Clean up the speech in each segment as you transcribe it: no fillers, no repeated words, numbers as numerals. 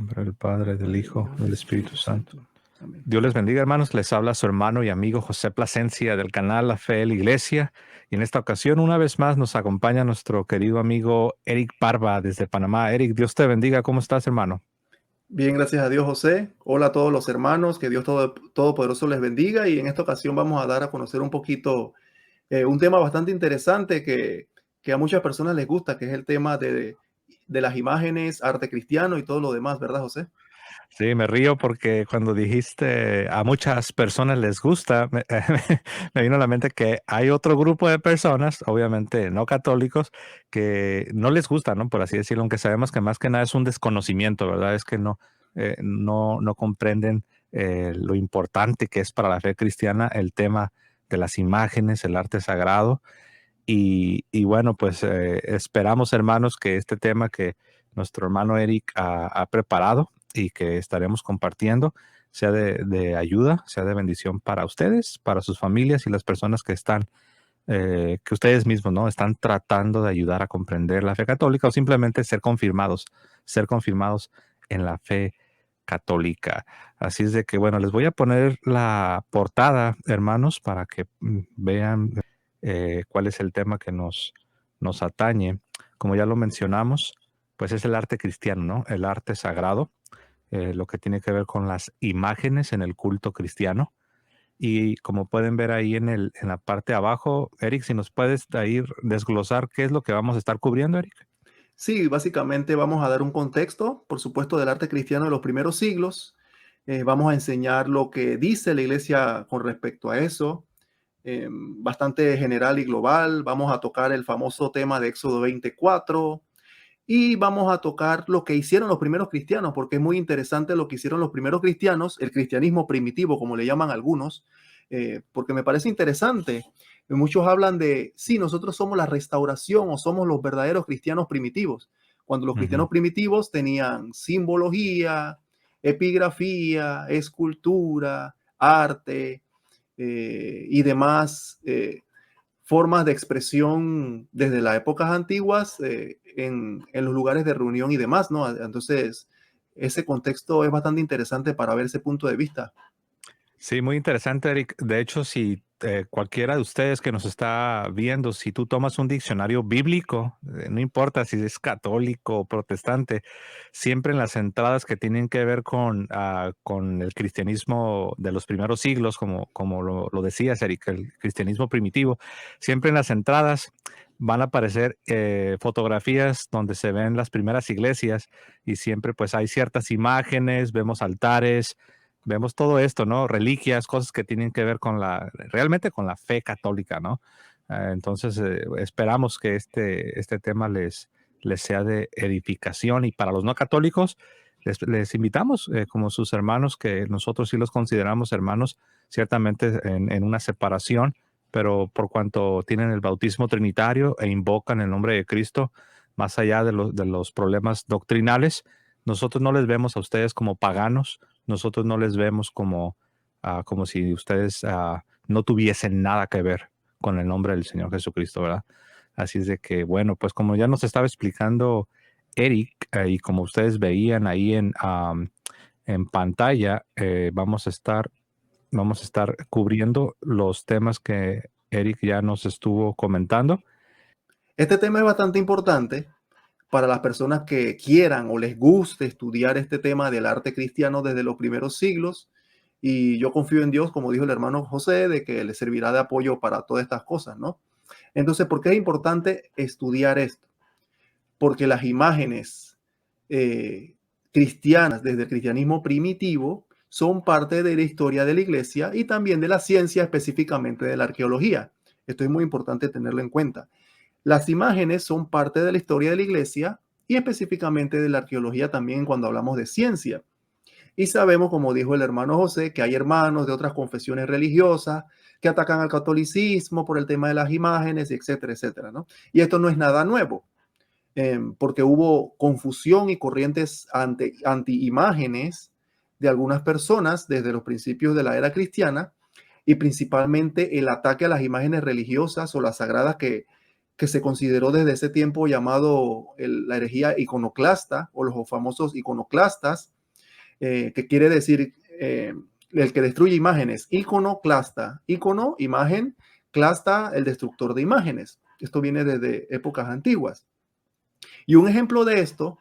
nombre del Padre, del Hijo, del Espíritu Santo. Amén. Dios les bendiga, hermanos. Les habla su hermano y amigo José Plasencia del canal La Fe de la Iglesia. Y en esta ocasión, una vez más, nos acompaña nuestro querido amigo Eric Barba desde Panamá. Eric, Dios te bendiga. ¿Cómo estás, hermano? Bien, gracias a Dios, José. Hola a todos los hermanos, que Dios Todopoderoso les bendiga. Y en esta ocasión vamos a dar a conocer un poquito un tema bastante interesante que a muchas personas les gusta, que es el tema de las imágenes, arte cristiano y todo lo demás, ¿verdad, José? Sí, me río porque cuando dijiste a muchas personas les gusta, me vino a la mente que hay otro grupo de personas, obviamente no católicos, que no les gusta, ¿no? Por así decirlo, aunque sabemos que más que nada es un desconocimiento, ¿verdad? Es que no comprenden lo importante que es para la fe cristiana el tema de las imágenes, el arte sagrado. Y bueno, pues esperamos, hermanos, que este tema que nuestro hermano Eric ha preparado y que estaremos compartiendo sea de ayuda, sea de bendición para ustedes, para sus familias y las personas que están, que ustedes mismos, ¿no? Están tratando de ayudar a comprender la fe católica o simplemente ser confirmados en la fe católica. Así es de que, bueno, les voy a poner la portada, hermanos, para que vean cuál es el tema que nos atañe. Como ya lo mencionamos, pues es el arte cristiano, ¿no? El arte sagrado, lo que tiene que ver con las imágenes en el culto cristiano. Y como pueden ver ahí en la parte de abajo, Eric, si nos puedes ahí desglosar qué es lo que vamos a estar cubriendo, Eric. Sí, básicamente vamos a dar un contexto, por supuesto, del arte cristiano de los primeros siglos. Vamos a enseñar lo que dice la iglesia con respecto a eso, bastante general y global. Vamos a tocar el famoso tema de Éxodo 24 y vamos a tocar lo que hicieron los primeros cristianos, porque es muy interesante lo que hicieron los primeros cristianos, el cristianismo primitivo, como le llaman algunos, porque me parece interesante. Muchos hablan de, sí, nosotros somos la restauración o somos los verdaderos cristianos primitivos, cuando los cristianos Ujú. primitivos tenían simbología, epigrafía, escultura, arte y demás formas de expresión desde las épocas antiguas en los lugares de reunión y demás, ¿no? Entonces, ese contexto es bastante interesante para ver ese punto de vista. Sí, muy interesante, Eric. De hecho, si cualquiera de ustedes que nos está viendo, si tú tomas un diccionario bíblico, no importa si es católico o protestante, siempre en las entradas que tienen que ver con el cristianismo de los primeros siglos, como lo decías, Eric, el cristianismo primitivo, siempre en las entradas van a aparecer fotografías donde se ven las primeras iglesias y siempre pues hay ciertas imágenes, vemos altares. Vemos todo esto, ¿no? Reliquias, cosas que tienen que ver con realmente con la fe católica, ¿no? Entonces, esperamos que este tema les sea de edificación y para los no católicos, les invitamos como sus hermanos, que nosotros sí los consideramos hermanos, ciertamente en una separación, pero por cuanto tienen el bautismo trinitario e invocan el nombre de Cristo, más allá de los problemas doctrinales, nosotros no les vemos a ustedes como paganos, nosotros no les vemos como si ustedes no tuviesen nada que ver con el nombre del Señor Jesucristo, ¿verdad? Así es de que, bueno, pues como ya nos estaba explicando Eric, y como ustedes veían ahí en pantalla, vamos a estar cubriendo los temas que Eric ya nos estuvo comentando. Este tema es bastante importante para las personas que quieran o les guste estudiar este tema del arte cristiano desde los primeros siglos. Y yo confío en Dios, como dijo el hermano José, de que le servirá de apoyo para todas estas cosas, ¿no? Entonces, ¿por qué es importante estudiar esto? Porque las imágenes eh, cristianas desde el cristianismo primitivo son parte de la historia de la iglesia y también de la ciencia, específicamente de la arqueología. Esto es muy importante tenerlo en cuenta. Las imágenes son parte de la historia de la iglesia y específicamente de la arqueología también cuando hablamos de ciencia. Y sabemos, como dijo el hermano José, que hay hermanos de otras confesiones religiosas que atacan al catolicismo por el tema de las imágenes, etcétera, etcétera, ¿no? Y esto no es nada nuevo porque hubo confusión y corrientes anti-imágenes de algunas personas desde los principios de la era cristiana y principalmente el ataque a las imágenes religiosas o las sagradas que se consideró desde ese tiempo llamado la herejía iconoclasta o los famosos iconoclastas, que quiere decir el que destruye imágenes, iconoclasta, icono, imagen, clasta, el destructor de imágenes. Esto viene desde épocas antiguas. Y un ejemplo de esto,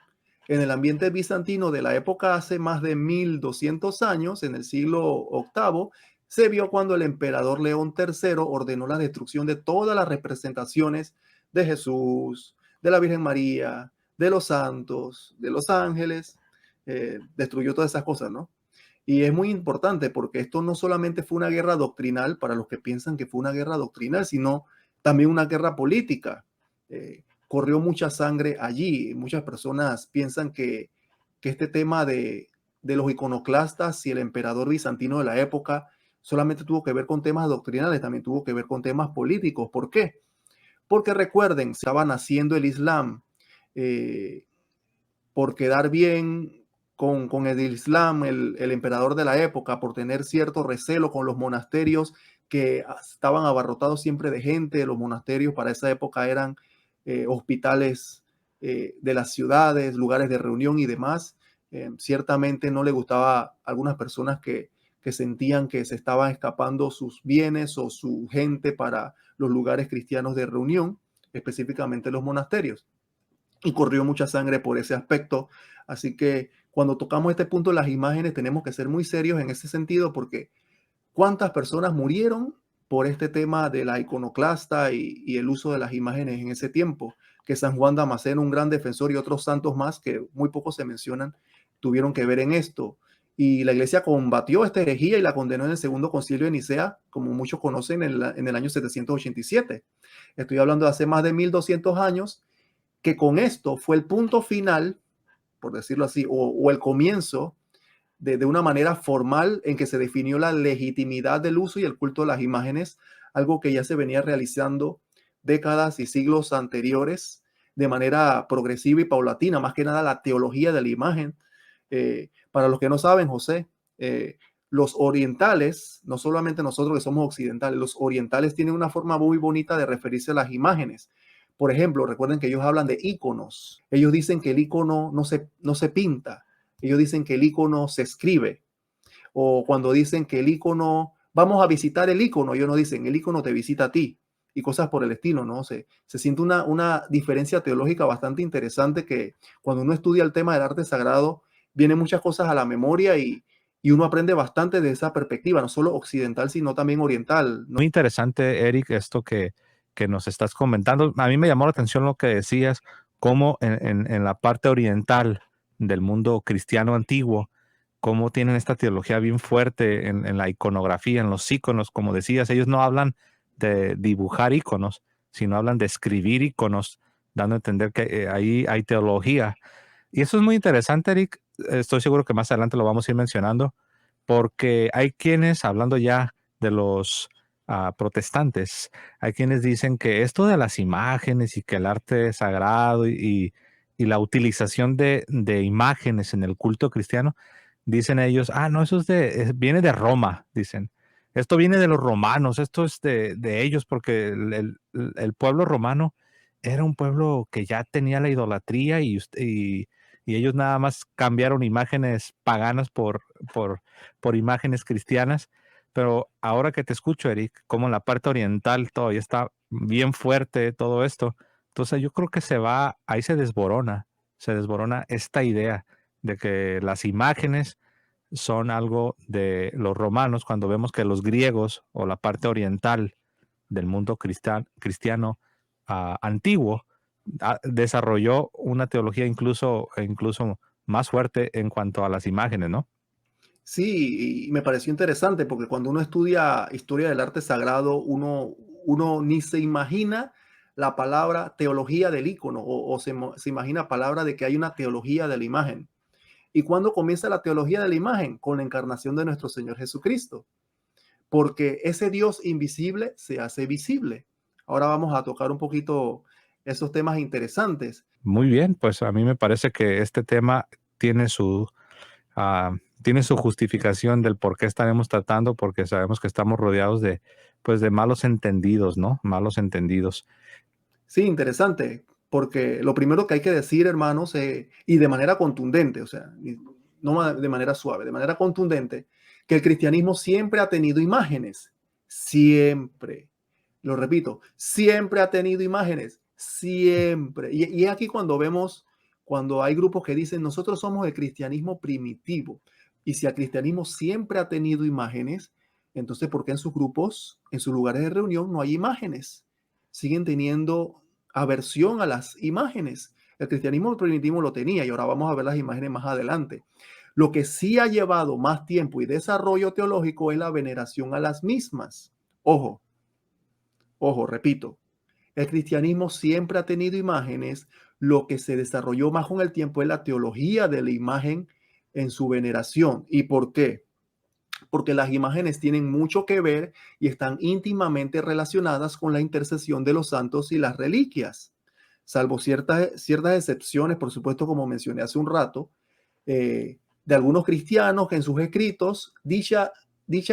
en el ambiente bizantino de la época hace más de 1200 años, en el siglo VIII, se vio cuando el emperador León III ordenó la destrucción de todas las representaciones de Jesús, de la Virgen María, de los santos, de los ángeles, destruyó todas esas cosas, ¿no? Y es muy importante porque esto no solamente fue una guerra doctrinal, para los que piensan que fue una guerra doctrinal, sino también una guerra política. Corrió mucha sangre allí. Muchas personas piensan que este tema de los iconoclastas y el emperador bizantino de la época solamente tuvo que ver con temas doctrinales, también tuvo que ver con temas políticos. ¿Por qué? Porque recuerden, estaba naciendo el Islam. Por quedar bien con el Islam, el emperador de la época, por tener cierto recelo con los monasterios que estaban abarrotados siempre de gente. Los monasterios para esa época eran hospitales de las ciudades, lugares de reunión y demás. Ciertamente no le gustaba a algunas personas que sentían que se estaban escapando sus bienes o su gente para los lugares cristianos de reunión, específicamente los monasterios, y corrió mucha sangre por ese aspecto. Así que cuando tocamos este punto de las imágenes tenemos que ser muy serios en ese sentido, porque cuántas personas murieron por este tema de la iconoclasta y el uso de las imágenes en ese tiempo, que San Juan Damasceno, un gran defensor, y otros santos más que muy pocos se mencionan, tuvieron que ver en esto. Y la iglesia combatió esta herejía y la condenó en el segundo concilio de Nicea, como muchos conocen, en el año 787. Estoy hablando de hace más de 1200 años, que con esto fue el punto final, por decirlo así, o el comienzo de una manera formal en que se definió la legitimidad del uso y el culto de las imágenes, algo que ya se venía realizando décadas y siglos anteriores de manera progresiva y paulatina, más que nada la teología de la imagen. Para los que no saben, José, los orientales, no solamente nosotros que somos occidentales, los orientales tienen una forma muy bonita de referirse a las imágenes. Por ejemplo, recuerden que ellos hablan de íconos. Ellos dicen que el ícono no se pinta. Ellos dicen que el icono se escribe. O cuando dicen que el icono, vamos a visitar el icono, ellos no dicen, el icono te visita a ti. Y cosas por el estilo, ¿no? Se siente una diferencia teológica bastante interesante, que cuando uno estudia el tema del arte sagrado, vienen muchas cosas a la memoria y uno aprende bastante de esa perspectiva, no solo occidental, sino también oriental, ¿no? Muy interesante, Eric, esto que nos estás comentando. A mí me llamó la atención lo que decías, cómo en la parte oriental del mundo cristiano antiguo, cómo tienen esta teología bien fuerte en la iconografía, en los iconos, como decías. Ellos no hablan de dibujar iconos, sino hablan de escribir iconos, dando a entender que ahí hay teología. Y eso es muy interesante, Eric. Estoy seguro que más adelante lo vamos a ir mencionando, porque hay quienes, hablando ya de los protestantes, hay quienes dicen que esto de las imágenes y que el arte sagrado y la utilización de imágenes en el culto cristiano, dicen ellos, no, eso viene de Roma, dicen. Esto viene de los romanos, esto es de ellos, porque el pueblo romano era un pueblo que ya tenía la idolatría y ellos nada más cambiaron imágenes paganas por imágenes cristianas. Pero ahora que te escucho, Eric, como en la parte oriental todavía está bien fuerte todo esto, entonces yo creo que ahí se desborona esta idea de que las imágenes son algo de los romanos, cuando vemos que los griegos o la parte oriental del mundo cristiano antiguo desarrolló una teología incluso más fuerte en cuanto a las imágenes, ¿no? Sí, y me pareció interesante porque cuando uno estudia historia del arte sagrado, uno ni se imagina la palabra teología del icono o se imagina palabra de que hay una teología de la imagen. ¿Y cuándo comienza la teología de la imagen? Con la encarnación de nuestro Señor Jesucristo, porque ese Dios invisible se hace visible. Ahora vamos a tocar un poquito esos temas interesantes. Muy bien, pues a mí me parece que este tema tiene su, tiene su justificación del por qué estaremos tratando, porque sabemos que estamos rodeados de malos entendidos, ¿no? Malos entendidos. Sí, interesante, porque lo primero que hay que decir, hermanos, y de manera contundente, o sea, no de manera suave, de manera contundente, que el cristianismo siempre ha tenido imágenes, siempre, lo repito, siempre ha tenido imágenes, siempre. Y es aquí cuando vemos, cuando hay grupos que dicen, nosotros somos el cristianismo primitivo, y si el cristianismo siempre ha tenido imágenes, entonces, ¿por qué en sus grupos, en sus lugares de reunión, no hay imágenes? Siguen teniendo aversión a las imágenes. El cristianismo primitivo lo tenía y ahora vamos a ver las imágenes más adelante. Lo que sí ha llevado más tiempo y desarrollo teológico es la veneración a las mismas. Ojo, ojo, repito, el cristianismo siempre ha tenido imágenes. Lo que se desarrolló más con el tiempo es la teología de la imagen en su veneración. ¿Y por qué? Porque las imágenes tienen mucho que ver y están íntimamente relacionadas con la intercesión de los santos y las reliquias. Salvo ciertas excepciones, por supuesto, como mencioné hace un rato, de algunos cristianos que en sus escritos dicha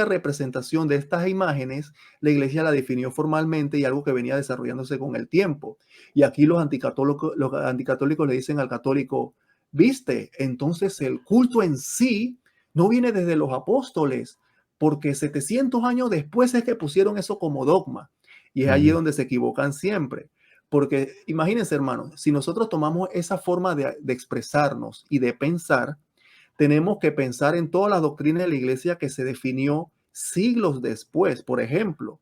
representación de estas imágenes, la iglesia la definió formalmente y algo que venía desarrollándose con el tiempo. Y aquí los anticatólicos le dicen al católico, viste, entonces el culto en sí no viene desde los apóstoles, porque 700 años después es que pusieron eso como dogma. Y es allí Ujú. donde se equivocan siempre. Porque imagínense, hermanos, si nosotros tomamos esa forma de expresarnos y de pensar, tenemos que pensar en todas las doctrinas de la iglesia que se definió siglos después. Por ejemplo,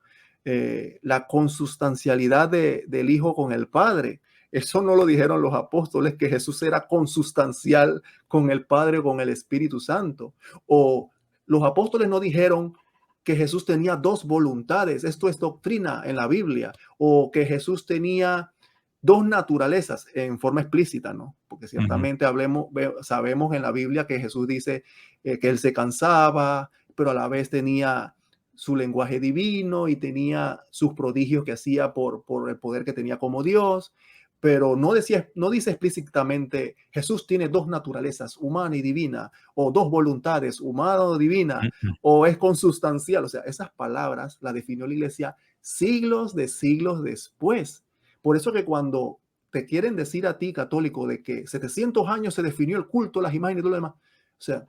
la consustancialidad del Hijo con el Padre. Eso no lo dijeron los apóstoles, que Jesús era consustancial con el Padre o con el Espíritu Santo. O los apóstoles no dijeron que Jesús tenía dos voluntades. Esto es doctrina en la Biblia. O que Jesús tenía dos naturalezas en forma explícita, ¿no? Porque Ujú. ciertamente sabemos en la Biblia que Jesús dice que él se cansaba, pero a la vez tenía su lenguaje divino y tenía sus prodigios que hacía por el poder que tenía como Dios, pero no dice explícitamente Jesús tiene dos naturalezas, humana y divina, o dos voluntades, humana o divina, Ujú. o es consustancial. O sea, esas palabras las definió la iglesia siglos después. Por eso que cuando te quieren decir a ti, católico, de que 700 años se definió el culto, las imágenes y todo lo demás, o sea,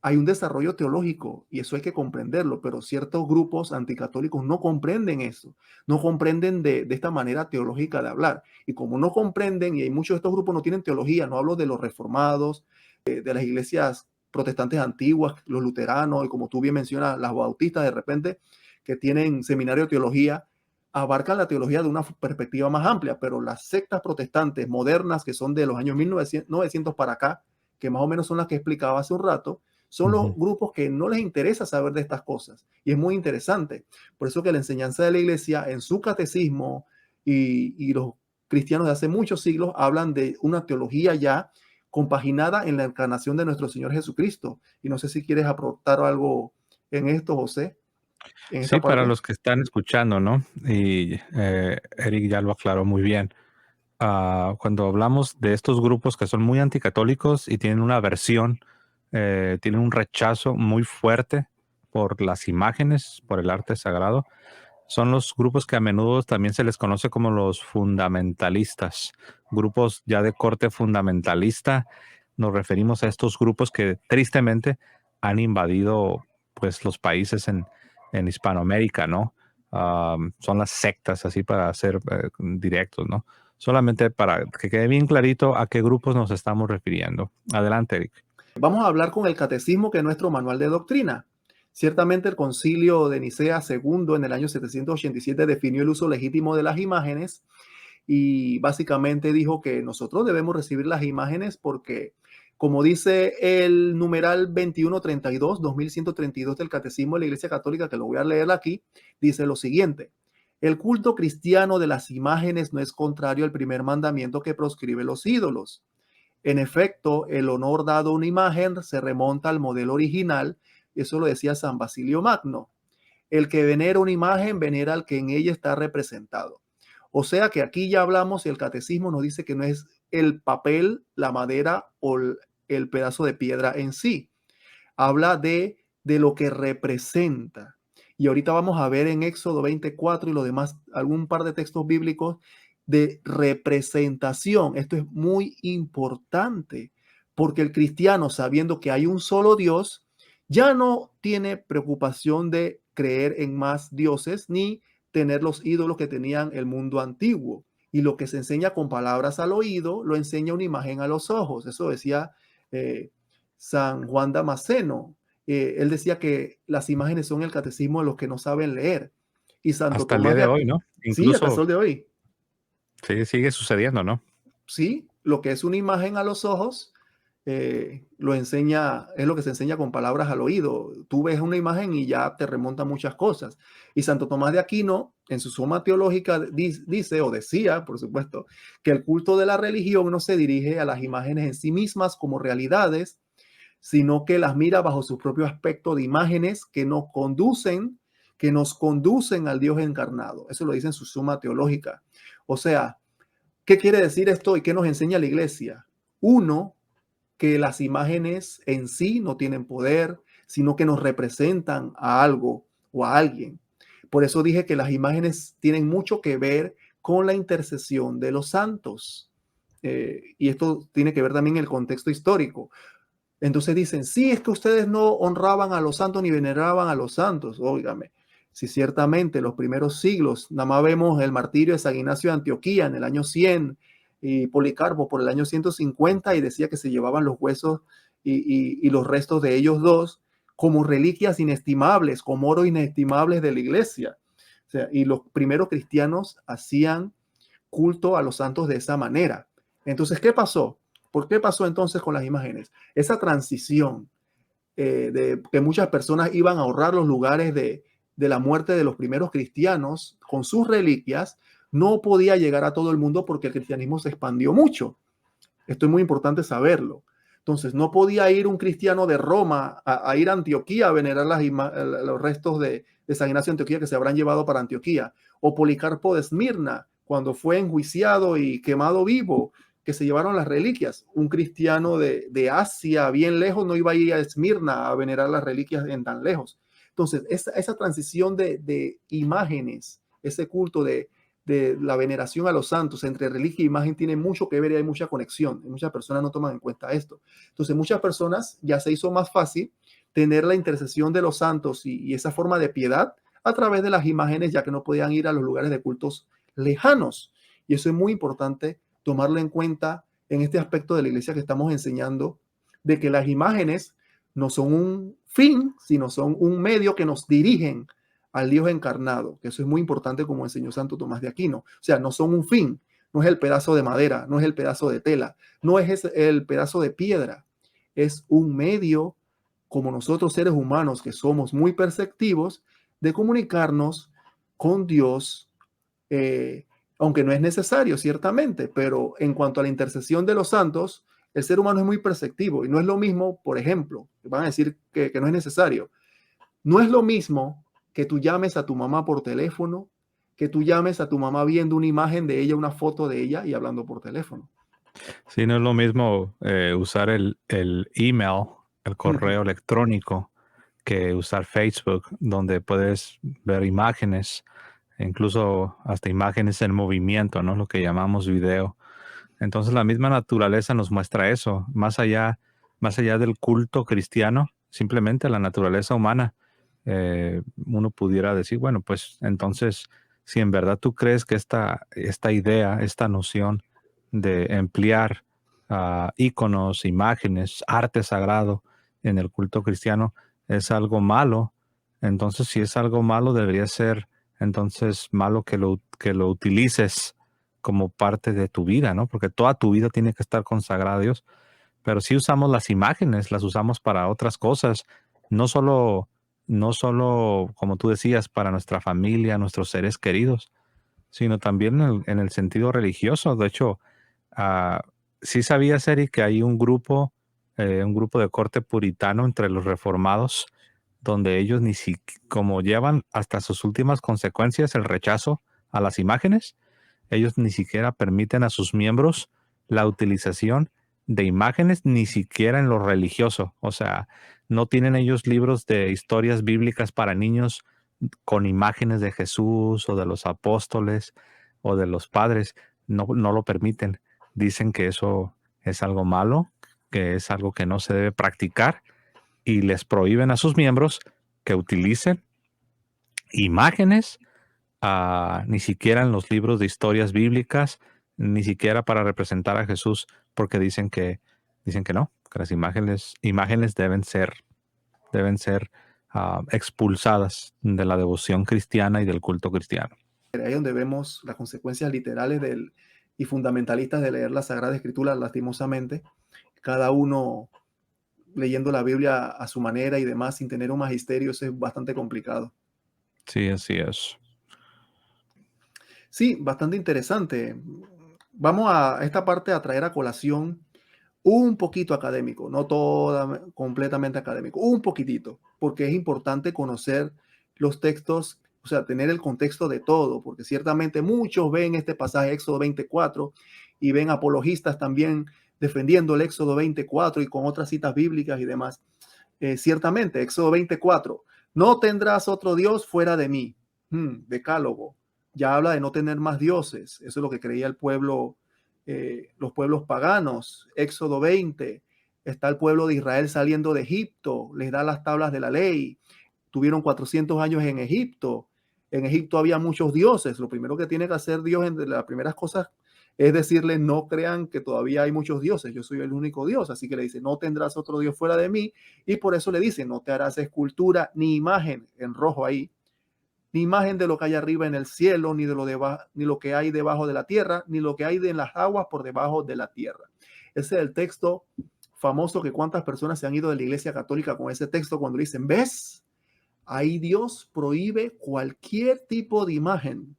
hay un desarrollo teológico y eso hay que comprenderlo, pero ciertos grupos anticatólicos no comprenden eso, no comprenden de esta manera teológica de hablar. Y como no comprenden, y hay muchos de estos grupos no tienen teología, no hablo de los reformados, de las iglesias protestantes antiguas, los luteranos, y como tú bien mencionas, las bautistas de repente, que tienen seminario de teología, abarcan la teología de una perspectiva más amplia, pero las sectas protestantes modernas, que son de los años 1900 para acá, que más o menos son las que explicaba hace un rato, son los Ujú. grupos que no les interesa saber de estas cosas. Y es muy interesante. Por eso que la enseñanza de la iglesia en su catecismo y los cristianos de hace muchos siglos hablan de una teología ya compaginada en la encarnación de nuestro Señor Jesucristo. Y no sé si quieres aportar algo en esto, José, en esta Sí, para parte. los que están escuchando, ¿no? Y Eric ya lo aclaró muy bien. Cuando hablamos de estos grupos que son muy anticatólicos y tienen una aversión, tienen un rechazo muy fuerte por las imágenes, por el arte sagrado, son los grupos que a menudo también se les conoce como los fundamentalistas, grupos ya de corte fundamentalista. Nos referimos a estos grupos que tristemente han invadido pues los países en Hispanoamérica, ¿no? Son las sectas, así para ser directos, ¿no? Solamente para que quede bien clarito a qué grupos nos estamos refiriendo. Adelante, Eric. Vamos a hablar con el catecismo, que es nuestro manual de doctrina. Ciertamente el concilio de Nicea II en el año 787 definió el uso legítimo de las imágenes y básicamente dijo que nosotros debemos recibir las imágenes porque, como dice el numeral 2132, 2132 del Catecismo de la Iglesia Católica, que lo voy a leer aquí, dice lo siguiente: el culto cristiano de las imágenes no es contrario al primer mandamiento que proscribe los ídolos. En efecto, el honor dado a una imagen se remonta al modelo original, eso lo decía San Basilio Magno. El que venera una imagen, venera al que en ella está representado. O sea que aquí ya hablamos y el catecismo nos dice que no es el papel, la madera o el pedazo de piedra en sí. Habla de lo que representa. Y ahorita vamos a ver en Éxodo 24 y lo demás, algún par de textos bíblicos, de representación. Esto es muy importante porque el cristiano, sabiendo que hay un solo Dios, ya no tiene preocupación de creer en más dioses ni tener los ídolos que tenían el mundo antiguo. Y lo que se enseña con palabras al oído, lo enseña una imagen a los ojos. Eso decía eh, San Juan Damasceno. Él decía que las imágenes son el catecismo de los que no saben leer. Y Santo Hasta el día Tomás de de hoy, ¿no? sí, hasta el Incluso sol de hoy. sí, sigue sucediendo, ¿no? Sí, lo que es una imagen a los ojos, lo enseña, es lo que se enseña con palabras al oído. Tú ves una imagen y ya te remonta muchas cosas. Y Santo Tomás de Aquino, en su Suma Teológica, dice o decía, por supuesto, que el culto de la religión no se dirige a las imágenes en sí mismas como realidades, sino que las mira bajo su propio aspecto de imágenes que nos conducen al Dios encarnado. Eso lo dice en su Suma Teológica. O sea, ¿qué quiere decir esto y qué nos enseña la iglesia? Uno, que las imágenes en sí no tienen poder, sino que nos representan a algo o a alguien. Por eso dije que las imágenes tienen mucho que ver con la intercesión de los santos. Y esto tiene que ver también en el contexto histórico. Entonces dicen, sí, es que ustedes no honraban a los santos ni veneraban a los santos. Óigame, si ciertamente los primeros siglos, nada más vemos el martirio de San Ignacio de Antioquía en el año 100 y Policarpo por el año 150 y decía que se llevaban los huesos y los restos de ellos dos como reliquias inestimables, como oro inestimables de la iglesia. O sea, y los primeros cristianos hacían culto a los santos de esa manera. Entonces, ¿qué pasó? ¿Por qué pasó entonces con las imágenes? Esa transición de que muchas personas iban a ahorrar los lugares de la muerte de los primeros cristianos con sus reliquias, no podía llegar a todo el mundo porque el cristianismo se expandió mucho. Esto es muy importante saberlo. Entonces, no podía ir un cristiano de Roma a ir a Antioquía a venerar los restos de San Ignacio de Antioquía que se habrán llevado para Antioquía. O Policarpo de Esmirna, cuando fue enjuiciado y quemado vivo, que se llevaron las reliquias. Un cristiano de Asia, bien lejos, no iba a ir a Esmirna a venerar las reliquias en tan lejos. Entonces, esa transición de imágenes, ese culto de la veneración a los santos entre religión e imagen tiene mucho que ver y hay mucha conexión. Y muchas personas no toman en cuenta esto. Entonces, muchas personas ya se hizo más fácil tener la intercesión de los santos y esa forma de piedad a través de las imágenes, ya que no podían ir a los lugares de cultos lejanos. Y eso es muy importante tomarlo en cuenta en este aspecto de la iglesia que estamos enseñando, de que las imágenes no son un fin, sino son un medio que nos dirigen al Dios encarnado, que eso es muy importante como enseñó Santo Tomás de Aquino. O sea, no son un fin, no es el pedazo de madera, no es el pedazo de tela, no es el pedazo de piedra, es un medio como nosotros seres humanos que somos muy perceptivos de comunicarnos con Dios, eh, aunque no es necesario, ciertamente, pero en cuanto a la intercesión de los santos, el ser humano es muy perceptivo y no es lo mismo, por ejemplo, van a decir que no es necesario, no es lo mismo que tú llames a tu mamá por teléfono, que tú llames a tu mamá viendo una imagen de ella, una foto de ella y hablando por teléfono. Sí, no es lo mismo usar el email, el correo electrónico, que usar Facebook, donde puedes ver imágenes, e incluso hasta imágenes en movimiento, ¿no? Lo que llamamos video. Entonces la misma naturaleza nos muestra eso, más allá del culto cristiano, simplemente la naturaleza humana. Uno pudiera decir, bueno, pues entonces, si en verdad tú crees que esta idea, esta noción de emplear íconos, imágenes, arte sagrado en el culto cristiano es algo malo, entonces si es algo malo debería ser entonces malo que lo utilices como parte de tu vida, ¿no? Porque toda tu vida tiene que estar consagrada a Dios. Pero si usamos las imágenes, las usamos para otras cosas, no solo, no solo, como tú decías, para nuestra familia, nuestros seres queridos, sino también en el sentido religioso. De hecho, ah, sí sabías, Eric, que hay un grupo de corte puritano entre los reformados, donde ellos ni siquiera, como llevan hasta sus últimas consecuencias el rechazo a las imágenes, ellos ni siquiera permiten a sus miembros la utilización de imágenes, ni siquiera en lo religioso. O sea, no tienen ellos libros de historias bíblicas para niños con imágenes de Jesús o de los apóstoles o de los padres. no lo permiten. Dicen que eso es algo malo, que es algo que no se debe practicar y les prohíben a sus miembros que utilicen imágenes, ni siquiera en los libros de historias bíblicas, ni siquiera para representar a Jesús, porque dicen que no, que las imágenes deben ser expulsadas de la devoción cristiana y del culto cristiano. Ahí donde vemos las consecuencias literales y fundamentalistas de leer la Sagrada Escritura, lastimosamente, cada uno leyendo la Biblia a su manera y demás, sin tener un magisterio, eso es bastante complicado. Sí, así es. Sí, bastante interesante. Vamos a esta parte a traer a colación un poquito académico, no toda completamente académico, un poquitito, porque es importante conocer los textos, o sea, tener el contexto de todo, porque ciertamente muchos ven este pasaje Éxodo 24 y ven apologistas también defendiendo el Éxodo 24 y con otras citas bíblicas y demás. Ciertamente, Éxodo 24, no tendrás otro Dios fuera de mí. Decálogo, ya habla de no tener más dioses, eso es lo que creía el pueblo, los pueblos paganos. Éxodo 20, está el pueblo de Israel saliendo de Egipto, les da las tablas de la ley, tuvieron 400 años en Egipto había muchos dioses, lo primero que tiene que hacer Dios en las primeras cosas es decirle, no crean que todavía hay muchos dioses, yo soy el único Dios, así que le dice, no tendrás otro Dios fuera de mí, y por eso le dice, no te harás escultura ni imagen, en rojo ahí, ni imagen de lo que hay arriba en el cielo, ni lo que hay debajo de la tierra, ni lo que hay en las aguas por debajo de la tierra. Ese es el texto famoso que cuántas personas se han ido de la Iglesia Católica con ese texto cuando dicen, ¿ves? Ahí Dios prohíbe cualquier tipo de imagen.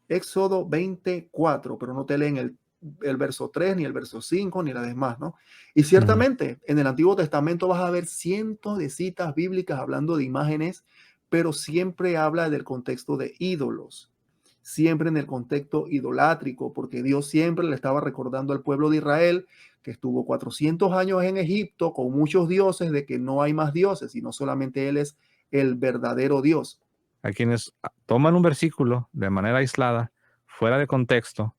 Éxodo 24, pero no te leen el verso 3, ni el verso 5, ni las demás, ¿no? Y ciertamente, en el Antiguo Testamento vas a ver cientos de citas bíblicas hablando de imágenes, pero siempre habla del contexto de ídolos, siempre en el contexto idolátrico, porque Dios siempre le estaba recordando al pueblo de Israel que estuvo 400 años en Egipto con muchos dioses, de que no hay más dioses, sino solamente Él es el verdadero Dios. Hay quienes toman un versículo de manera aislada, fuera de contexto,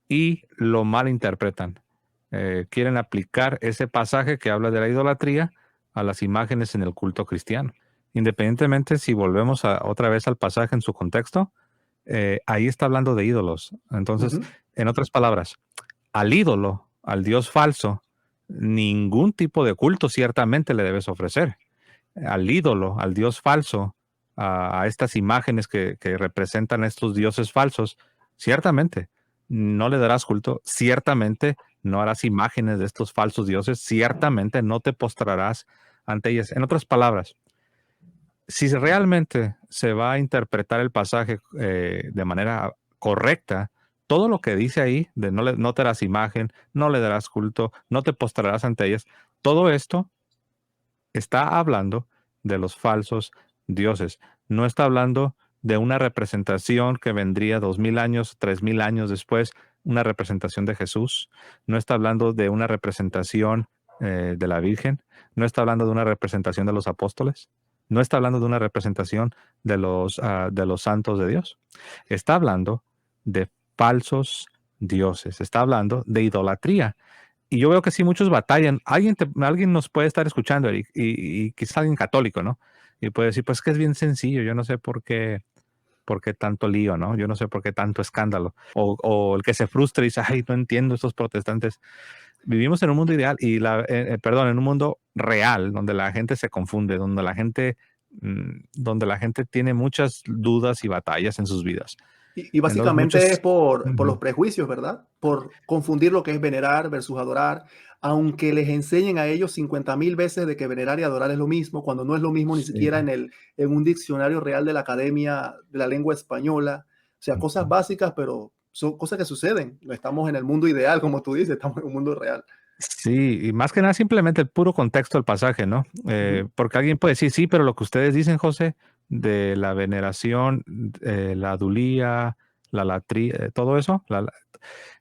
y lo malinterpretan. Quieren aplicar ese pasaje que habla de la idolatría a las imágenes en el culto cristiano. Independientemente si volvemos otra vez al pasaje en su contexto, ahí está hablando de ídolos. Entonces, en otras palabras, al ídolo, al Dios falso, ningún tipo de culto ciertamente le debes ofrecer. Al ídolo, al Dios falso, a estas imágenes que representan a estos dioses falsos, ciertamente no le darás culto, ciertamente no harás imágenes de estos falsos dioses, ciertamente no te postrarás ante ellas. En otras palabras, si realmente se va a interpretar el pasaje de manera correcta, todo lo que dice ahí, de no te harás imagen, no le darás culto, no te postrarás ante ellas, todo esto está hablando de los falsos dioses. No está hablando de una representación que vendría 2000 años, 3000 años después, una representación de Jesús. No está hablando de una representación de la Virgen. No está hablando de una representación de los apóstoles. No está hablando de una representación de los santos de Dios. Está hablando de falsos dioses. Está hablando de idolatría. Y yo veo que sí, muchos batallan. Alguien nos puede estar escuchando, Eric, y quizás alguien católico, ¿no? Y puede decir, pues que es bien sencillo, yo no sé por qué tanto lío, ¿no? Yo no sé por qué tanto escándalo. O el que se frustra y dice, ay, no entiendo estos protestantes. Vivimos en un mundo ideal perdón, en un mundo real, donde la gente se confunde, donde la gente tiene muchas dudas y batallas en sus vidas. Y Entonces básicamente es muchos... por los Ujú. prejuicios, ¿verdad? Por confundir lo que es venerar versus adorar, aunque les enseñen a ellos 50,000 veces de que venerar y adorar es lo mismo, cuando no es lo mismo ni Sí. siquiera en un diccionario real de la Academia de la Lengua Española. O sea, cosas Ujú. básicas, pero son cosas que suceden. No estamos en el mundo ideal, como tú dices, estamos en un mundo real. Sí, y más que nada simplemente el puro contexto del pasaje, ¿no? Ujú. Porque alguien puede decir, sí, pero lo que ustedes dicen, José, de la veneración, la adulía, la latría, todo eso,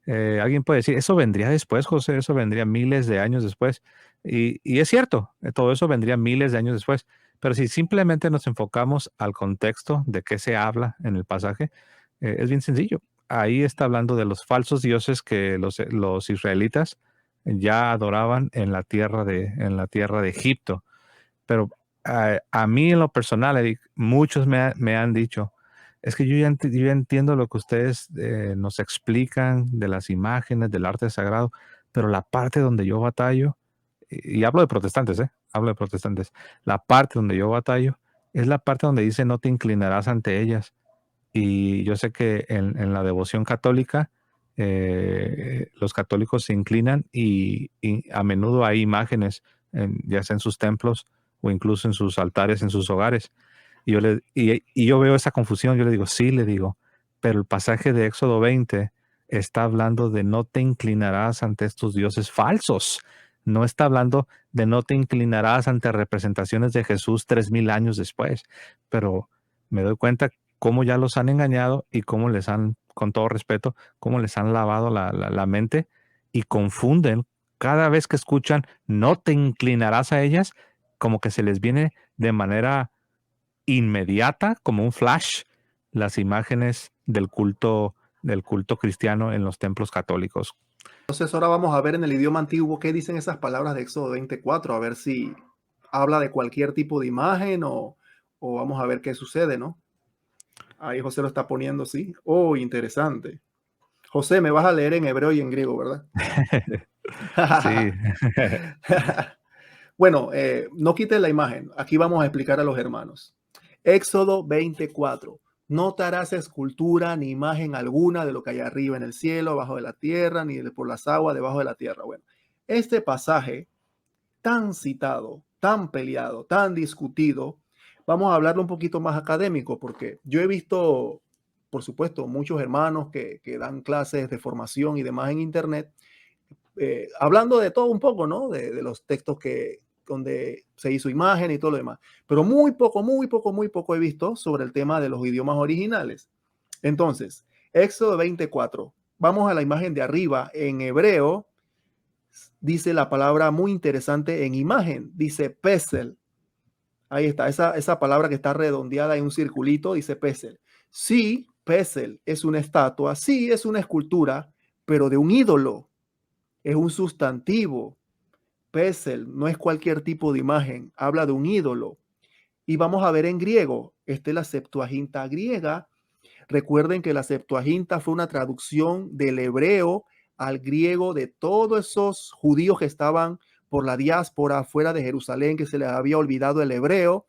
alguien puede decir, eso vendría después, José, eso vendría miles de años después. Y es cierto, todo eso vendría miles de años después. Pero si simplemente nos enfocamos al contexto de qué se habla en el pasaje, es bien sencillo. ahí está hablando de los falsos dioses que los israelitas ya adoraban en la tierra de Egipto. Pero a mí en lo personal, Eric, muchos me han dicho, es que yo ya entiendo lo que ustedes nos explican de las imágenes, del arte sagrado, pero la parte donde yo batallo, y hablo de protestantes, hablo de protestantes, la parte donde yo batallo es la parte donde dice no te inclinarás ante ellas. Y yo sé que en la devoción católica, los católicos se inclinan y a menudo hay imágenes, ya sea en sus templos o incluso en sus altares, en sus hogares. Y yo veo esa confusión, yo le digo, sí, le digo, pero el pasaje de Éxodo 20 está hablando de no te inclinarás ante estos dioses falsos. No está hablando de no te inclinarás ante representaciones de Jesús 3000 años después. Pero me doy cuenta cómo ya los han engañado y cómo les han, con todo respeto, cómo les han lavado la mente y confunden cada vez que escuchan no te inclinarás a ellas, como que se les viene de manera inmediata, como un flash, las imágenes del culto cristiano en los templos católicos. Entonces ahora vamos a ver en el idioma antiguo qué dicen esas palabras de Éxodo 24, a ver si habla de cualquier tipo de imagen o vamos a ver qué sucede, ¿no? Ahí José lo está poniendo, sí. Oh, interesante. José, me vas a leer en hebreo y en griego, ¿verdad? Sí. Bueno, no quites la imagen. Aquí vamos a explicar a los hermanos. Éxodo 24. No te harás escultura ni imagen alguna de lo que hay arriba en el cielo, abajo de la tierra, ni por las aguas, debajo de la tierra. Bueno, este pasaje tan citado, tan peleado, tan discutido, vamos a hablarlo un poquito más académico, porque yo he visto, por supuesto, muchos hermanos que dan clases de formación y demás en Internet, hablando de todo un poco, ¿no? De los textos donde se hizo imagen y todo lo demás. Pero muy poco he visto sobre el tema de los idiomas originales. Entonces, Éxodo 24. Vamos a la imagen de arriba. En hebreo dice la palabra muy interesante en imagen. Dice pesel. Ahí está, esa palabra que está redondeada en un circulito, dice pesel. Sí, pesel es una estatua, sí, es una escultura, pero de un ídolo. Es un sustantivo. Pesel no es cualquier tipo de imagen, habla de un ídolo. Y vamos a ver en griego, esta es la Septuaginta griega. Recuerden que la Septuaginta fue una traducción del hebreo al griego de todos esos judíos que estaban por la diáspora fuera de Jerusalén, que se les había olvidado el hebreo.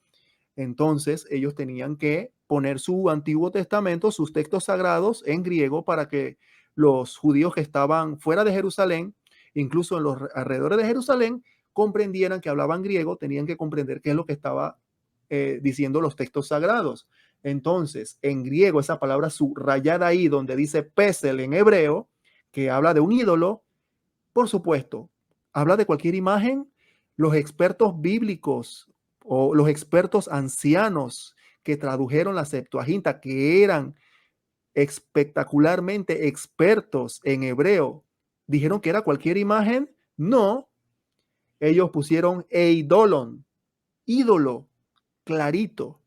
Entonces ellos tenían que poner su Antiguo Testamento, sus textos sagrados en griego para que los judíos que estaban fuera de Jerusalén, incluso en los alrededores de Jerusalén, comprendieran que hablaban griego, tenían que comprender qué es lo que estaba diciendo los textos sagrados. Entonces, en griego, esa palabra subrayada ahí, donde dice pesel en hebreo, que habla de un ídolo, por supuesto, habla de cualquier imagen. Los expertos bíblicos o los expertos ancianos que tradujeron la Septuaginta, que eran espectacularmente expertos en hebreo, dijeron que era cualquier imagen. No, ellos pusieron eidolon, ídolo, clarito.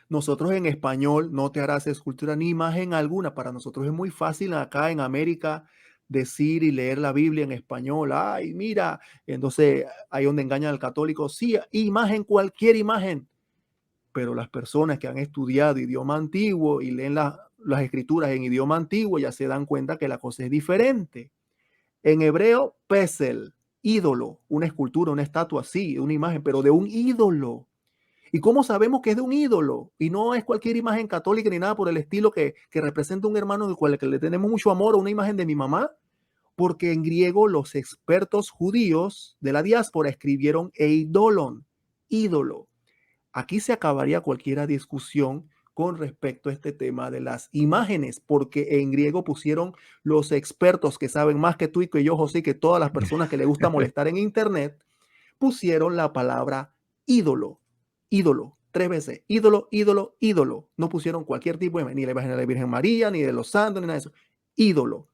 Nosotros en español no te harás escultura ni imagen alguna. Para nosotros es muy fácil acá en América decir y leer la Biblia en español. Ay, mira, entonces ahí donde engañan al católico. Sí, imagen, cualquier imagen. Pero las personas que han estudiado idioma antiguo y leen las escrituras en idioma antiguo ya se dan cuenta que la cosa es diferente. En hebreo, pesel, ídolo, una escultura, una estatua, sí, una imagen, pero de un ídolo. ¿Y cómo sabemos que es de un ídolo? Y no es cualquier imagen católica ni nada por el estilo que representa un hermano del cual que le tenemos mucho amor o una imagen de mi mamá, porque en griego los expertos judíos de la diáspora escribieron eidolon, ídolo. Aquí se acabaría cualquier discusión con respecto a este tema de las imágenes, porque en griego pusieron los expertos que saben más que tú y que yo, José, que todas las personas que le gusta molestar en internet, pusieron la palabra ídolo, ídolo, 3 veces, ídolo, ídolo, ídolo. No pusieron cualquier tipo de, ni la imagen de la Virgen María, ni de los santos, ni nada de eso. Ídolo.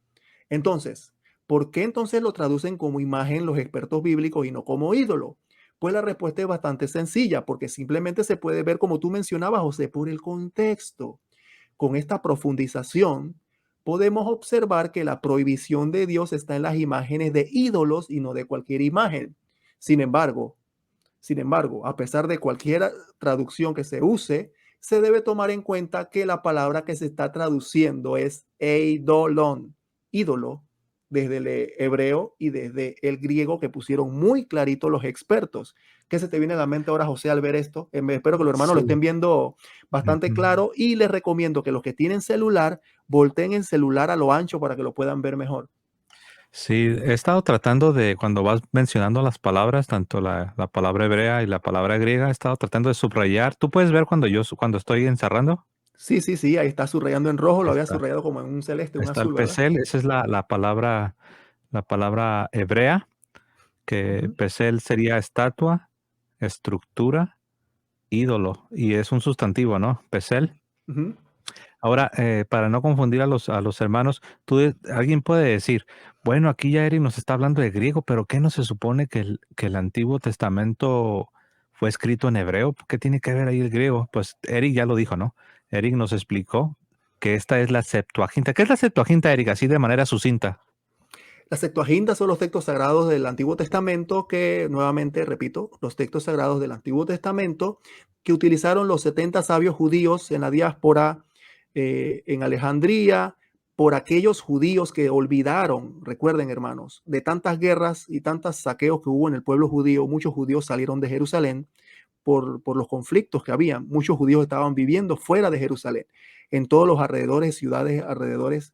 Entonces, ¿por qué entonces lo traducen como imagen los expertos bíblicos y no como ídolo? Pues la respuesta es bastante sencilla, porque simplemente se puede ver, como tú mencionabas, José, por el contexto. Con esta profundización, podemos observar que la prohibición de Dios está en las imágenes de ídolos y no de cualquier imagen. Sin embargo, a pesar de cualquier traducción que se use, se debe tomar en cuenta que la palabra que se está traduciendo es eidolon, ídolo, desde el hebreo y desde el griego, que pusieron muy clarito los expertos. ¿Qué se te viene a la mente ahora, José, al ver esto? Espero que los hermanos lo estén Sí. viendo bastante Ujú. claro, y les recomiendo que los que tienen celular volteen el celular a lo ancho para que lo puedan ver mejor. Sí, he estado tratando de, cuando vas mencionando las palabras, tanto la palabra hebrea y la palabra griega, he estado tratando de subrayar. ¿Tú puedes ver cuando estoy encerrando? Sí, sí, sí, ahí está subrayando en rojo, lo Ahí había está. subrayado como en un celeste, un Está el azul, ¿verdad? pesel, esa es la palabra hebrea, que Ujú, pesel sería estatua, estructura, ídolo, y es un sustantivo, ¿no? Pesel. ujú. Ahora, para no confundir a los hermanos, alguien puede decir, bueno, aquí ya Eric nos está hablando de griego, pero ¿qué no se supone que el Antiguo Testamento fue escrito en hebreo? ¿Qué tiene que ver ahí el griego? Pues Eric ya lo dijo, ¿no? Eric nos explicó que esta es la Septuaginta. ¿Qué es la Septuaginta, Eric? Así de manera sucinta. Las Septuagintas son los textos sagrados del Antiguo Testamento que, nuevamente, repito, los textos sagrados del Antiguo Testamento que utilizaron los 70 sabios judíos en la diáspora, en Alejandría, por aquellos judíos que olvidaron, recuerden hermanos, de tantas guerras y tantos saqueos que hubo en el pueblo judío. Muchos judíos salieron de Jerusalén por los conflictos que había. Muchos judíos estaban viviendo fuera de Jerusalén, en todos los alrededores, ciudades alrededores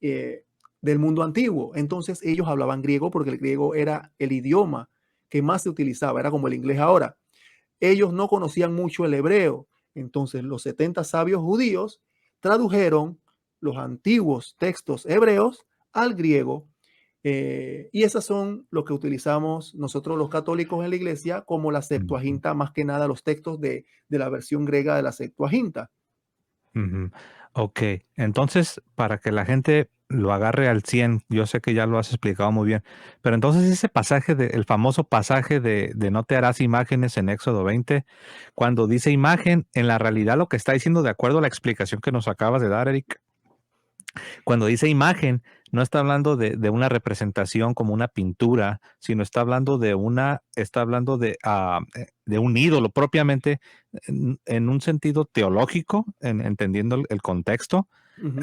eh, del mundo antiguo. Entonces ellos hablaban griego porque el griego era el idioma que más se utilizaba, era como el inglés ahora. Ellos no conocían mucho el hebreo. Entonces los 70 sabios judíos tradujeron los antiguos textos hebreos al griego, y esas son lo que utilizamos nosotros los católicos en la iglesia como la Ujú, Septuaginta, más que nada los textos de la versión griega de la Septuaginta. ujú. Ok, entonces, para que la gente lo agarre al 100, yo sé que ya lo has explicado muy bien, pero entonces ese pasaje, el famoso pasaje de no te harás imágenes en Éxodo 20, cuando dice imagen, en la realidad lo que está diciendo, de acuerdo a la explicación que nos acabas de dar, Eric, cuando dice imagen, no está hablando de una representación como una pintura, sino está hablando de un ídolo propiamente, en un sentido teológico, entendiendo el contexto. Ujú,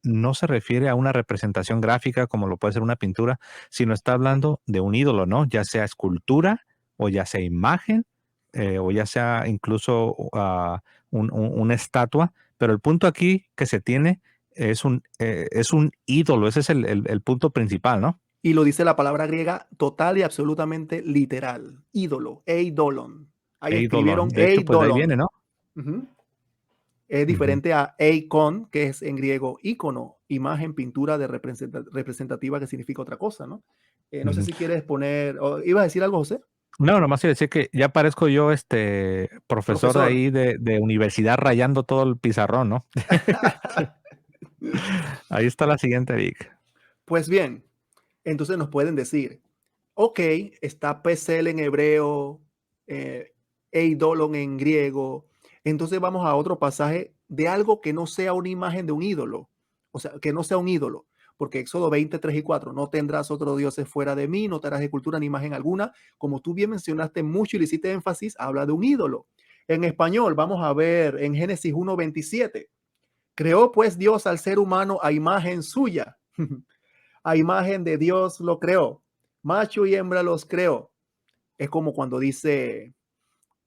No se refiere a una representación gráfica como lo puede ser una pintura, sino está hablando de un ídolo, ¿no? Ya sea escultura o ya sea imagen, o ya sea incluso una estatua. Pero el punto aquí que se tiene es un ídolo, ese es el punto principal, ¿no? y lo dice la palabra griega total y absolutamente literal. Ídolo, eidolon. Ahí Ídolo. escribieron De hecho, pues de ahí viene, eidolon. ¿no? Ujú. Es Ujú, diferente a eikon, que es en griego ícono, imagen, pintura de representativa, que significa otra cosa, ¿no? No sé ujú. si quieres poner, ¿ibas a decir algo, José? No, nomás quiero decir que ya parezco yo, profesor de Profesor. ahí de universidad rayando todo el pizarrón, ¿no? Ahí está la siguiente, Vic. Pues bien, entonces nos pueden decir, ok, está Pesel en hebreo, eh, eidolon en griego. Entonces vamos a otro pasaje de algo que no sea una imagen de un ídolo, o sea, que no sea un ídolo, porque Éxodo 23:4, no tendrás otro dioses fuera de mí, no te harás de cultura ni imagen alguna. Como tú bien mencionaste mucho y le hiciste énfasis, habla de un ídolo. En español, vamos a ver en Génesis 1:27, creó pues Dios al ser humano a imagen suya. A imagen de Dios lo creó, macho y hembra los creó. Es como cuando dice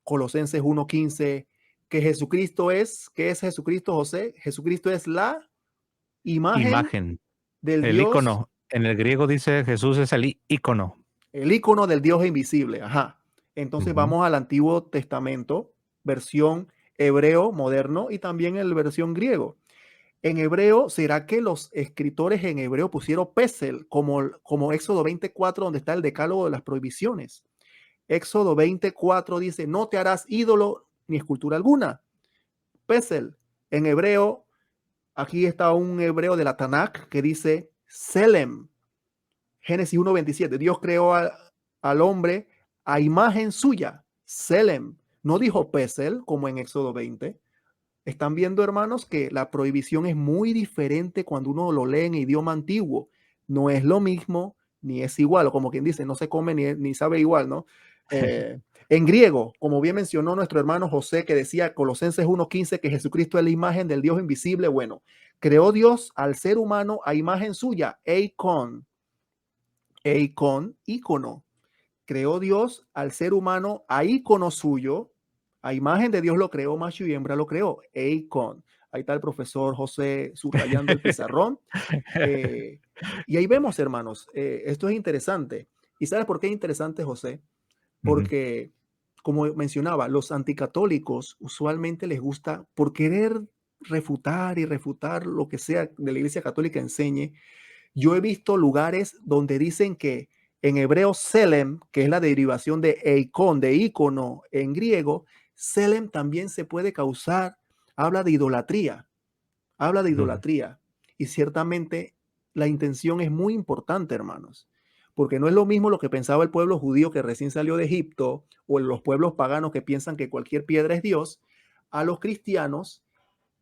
Colosenses 1:15 que Jesucristo es, ¿qué es Jesucristo, José? Jesucristo es la imagen Imagen. del El Dios, icono. En el griego dice Jesús es el icono. el icono del Dios invisible. Ajá. Entonces Ujú, vamos al Antiguo Testamento, versión hebreo moderno y también el versión griego. En hebreo, ¿será que los escritores en hebreo pusieron pesel como Éxodo 24, donde está el decálogo de las prohibiciones? Éxodo 24 dice, no te harás ídolo ni escultura alguna. Pesel, en hebreo, aquí está un hebreo de la Tanakh que dice Selem. Génesis 1:27, Dios creó al hombre a imagen suya, Selem. No dijo Pesel como en Éxodo 20. Están viendo, hermanos, que la prohibición es muy diferente cuando uno lo lee en idioma antiguo. No es lo mismo, ni es igual, o como quien dice, no se come ni sabe igual, ¿no? Eh, en griego, como bien mencionó nuestro hermano José, que decía Colosenses 1:15 que Jesucristo es la imagen del Dios invisible. Bueno, creó Dios al ser humano a imagen suya, ícono. Creó Dios al ser humano a ícono suyo, a imagen de Dios lo creó, macho y hembra lo creó, eikon. Ahí está el profesor José subrayando el pizarrón. Eh, y ahí vemos, hermanos, esto es interesante. ¿Y sabes por qué es interesante, José? Ujú, Porque, como mencionaba, los anticatólicos usualmente les gusta, por querer refutar y refutar lo que sea de la Iglesia Católica enseñe. Yo he visto lugares donde dicen que en hebreo Selem, que es la derivación de eikon, de ícono en griego, Selem también se puede causar, habla de idolatría, habla de ujú. idolatría. Y ciertamente la intención es muy importante, hermanos, porque no es lo mismo lo que pensaba el pueblo judío que recién salió de Egipto o los pueblos paganos que piensan que cualquier piedra es Dios, a los cristianos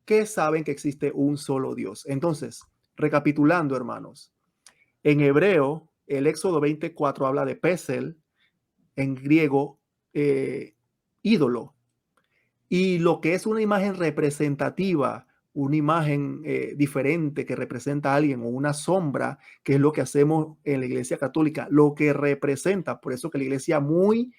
que saben que existe un solo Dios. Entonces, recapitulando, hermanos, en hebreo, el Éxodo 24 habla de Pesel, en griego, ídolo. Y lo que es una imagen representativa, una imagen diferente que representa a alguien o una sombra, que es lo que hacemos en la Iglesia Católica, lo que representa, por eso que la Iglesia muy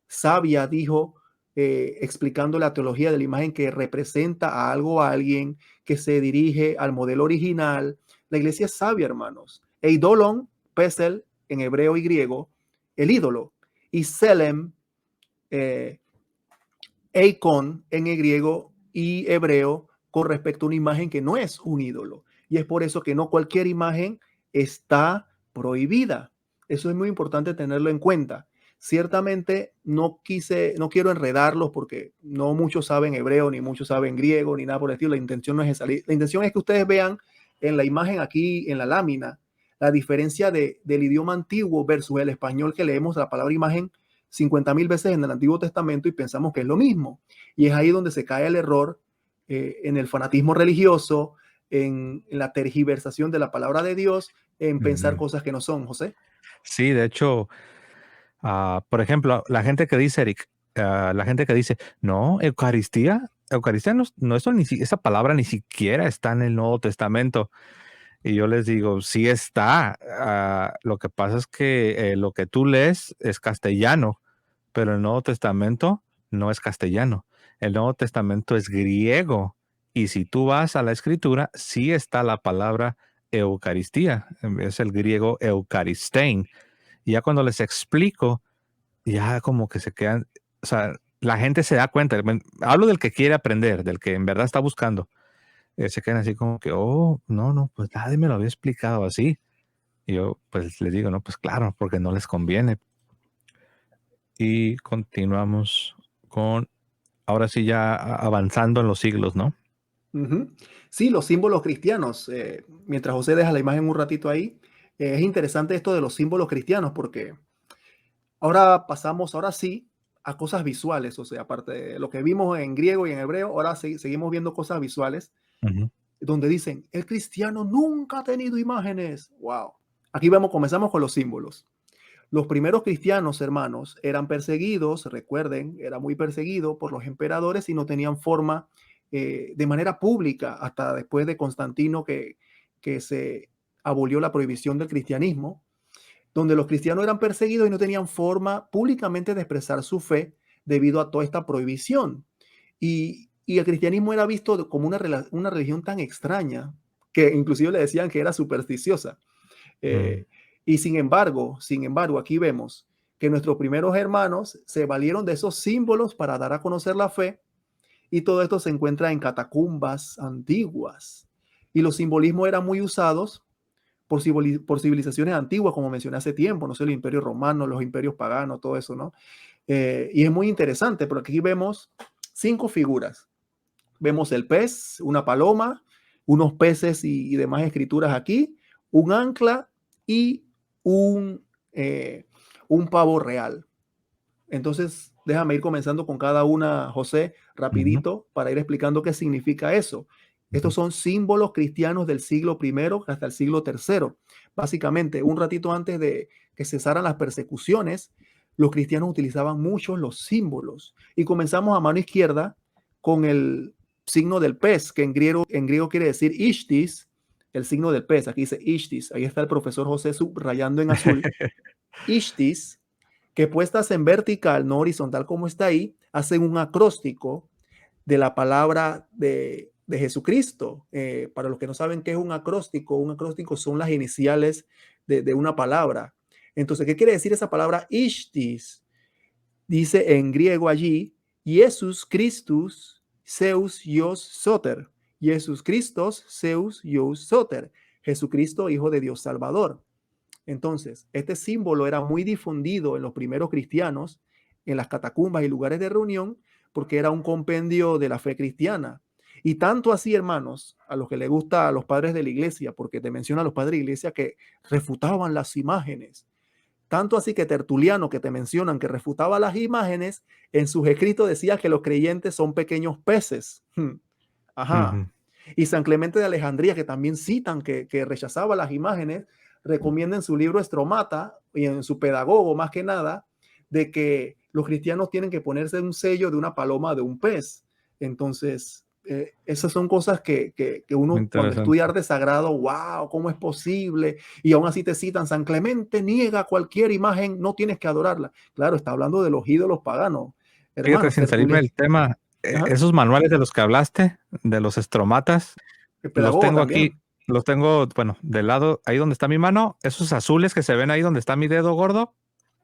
sabia dijo, explicando la teología de la imagen que representa a algo o a alguien, que se dirige al modelo original. La Iglesia es sabia, hermanos. Eidolon, Pesel, en hebreo y griego, el ídolo. Y Selem, eh, Eikon en el griego y hebreo con respecto a una imagen que no es un ídolo. Y es por eso que no cualquier imagen está prohibida. Eso es muy importante tenerlo en cuenta. Ciertamente no quiero enredarlos porque no muchos saben hebreo, ni muchos saben griego, ni nada por el estilo. La intención no es esa. La intención es que ustedes vean en la imagen aquí, en la lámina, la diferencia del idioma antiguo versus el español que leemos la palabra imagen 50,000 veces en el Antiguo Testamento y pensamos que es lo mismo. Y es ahí donde se cae el error en el fanatismo religioso, en la tergiversación de la palabra de Dios, en pensar Ujú. cosas que no son, José. Sí, de hecho, por ejemplo, la gente que dice, Eric, la gente que dice, no, Eucaristía no, eso esa palabra ni siquiera está en el Nuevo Testamento. Y yo les digo, sí está. Lo que pasa es que lo que tú lees es castellano, pero el Nuevo Testamento no es castellano. El Nuevo Testamento es griego. Y si tú vas a la escritura, sí está la palabra Eucaristía. Es el griego Eucharistein. Y ya cuando les explico, ya como que se quedan, o sea, la gente se da cuenta. Hablo del que quiere aprender, del que en verdad está buscando. Se quedan así como que, oh, no, no, pues nadie me lo había explicado así. Y yo, pues les digo, no, pues claro, porque no les conviene. Y continuamos con, ahora sí, ya avanzando en los siglos, ¿no? Ujú. Sí, los símbolos cristianos. Mientras José deja la imagen un ratito ahí, es interesante esto de los símbolos cristianos porque ahora pasamos, ahora sí, a cosas visuales. O sea, aparte de lo que vimos en griego y en hebreo, ahora seguimos viendo cosas visuales Ujú, donde dicen, el cristiano nunca ha tenido imágenes. Wow. Aquí vemos, comenzamos con los símbolos. Los primeros cristianos, hermanos, eran perseguidos, recuerden, era muy perseguido por los emperadores y no tenían forma de manera pública hasta después de Constantino que se abolió la prohibición del cristianismo, donde los cristianos eran perseguidos y no tenían forma públicamente de expresar su fe debido a toda esta prohibición. Y el cristianismo era visto como una religión tan extraña que inclusive le decían que era supersticiosa. mm, Eh, y sin embargo, aquí vemos que nuestros primeros hermanos se valieron de esos símbolos para dar a conocer la fe y todo esto se encuentra en catacumbas antiguas. Y los simbolismos eran muy usados por civilizaciones antiguas, como mencioné hace tiempo, no sé, el imperio romano, los imperios paganos, todo eso, ¿no? Y es muy interesante porque aquí vemos 5 figuras. Vemos el pez, una paloma, unos peces y demás escrituras aquí, un ancla y un, eh, un pavo real. Entonces, déjame ir comenzando con cada una, José, Ujú, rapidito, para ir explicando qué significa eso. ujú. Estos son símbolos cristianos del siglo primero hasta el siglo tercero. Básicamente, un ratito antes de que cesaran las persecuciones, los cristianos utilizaban mucho los símbolos. Y comenzamos a mano izquierda con el signo del pez, que en griego quiere decir ishtis, el signo del pez. Aquí dice ishtis. Ahí está el profesor José subrayando en azul. Ishtis, que puestas en vertical, no horizontal como está ahí, hacen un acróstico de la palabra de Jesucristo. Para los que no saben qué es un acróstico son las iniciales de una palabra. Entonces, ¿qué quiere decir esa palabra ishtis? Dice en griego allí, Jesus Christus Zeus Ios Soter. Jesus Christos Zeus Ios Soter. Jesucristo, Hijo de Dios Salvador. Entonces, este símbolo era muy difundido en los primeros cristianos, en las catacumbas y lugares de reunión, porque era un compendio de la fe cristiana. Y tanto así, hermanos, a los que les gusta a los padres de la iglesia, porque te menciona a los padres de la iglesia que refutaban las imágenes. Tanto así que Tertuliano, que te mencionan, que refutaba las imágenes, en sus escritos decía que los creyentes son pequeños peces. Ajá. Ujú. Y San Clemente de Alejandría, que también citan que rechazaba las imágenes, recomienda en su libro Estromata y en su Pedagogo, más que nada, de que los cristianos tienen que ponerse un sello de una paloma, de un pez. Entonces, esas son cosas que Muy uno cuando estudia interesante. arte sagrado, wow, ¿cómo es posible? Y aún así te citan, San Clemente niega cualquier imagen, no tienes que adorarla. Claro, está hablando de los ídolos paganos. Fíjate, Hermanos, sin salirme Tertuliano, del tema, esos manuales de los que hablaste, de los estromatas, el los pedagogo tengo aquí, también. los tengo, bueno, del lado, ahí donde está mi mano, esos azules que se ven ahí donde está mi dedo gordo,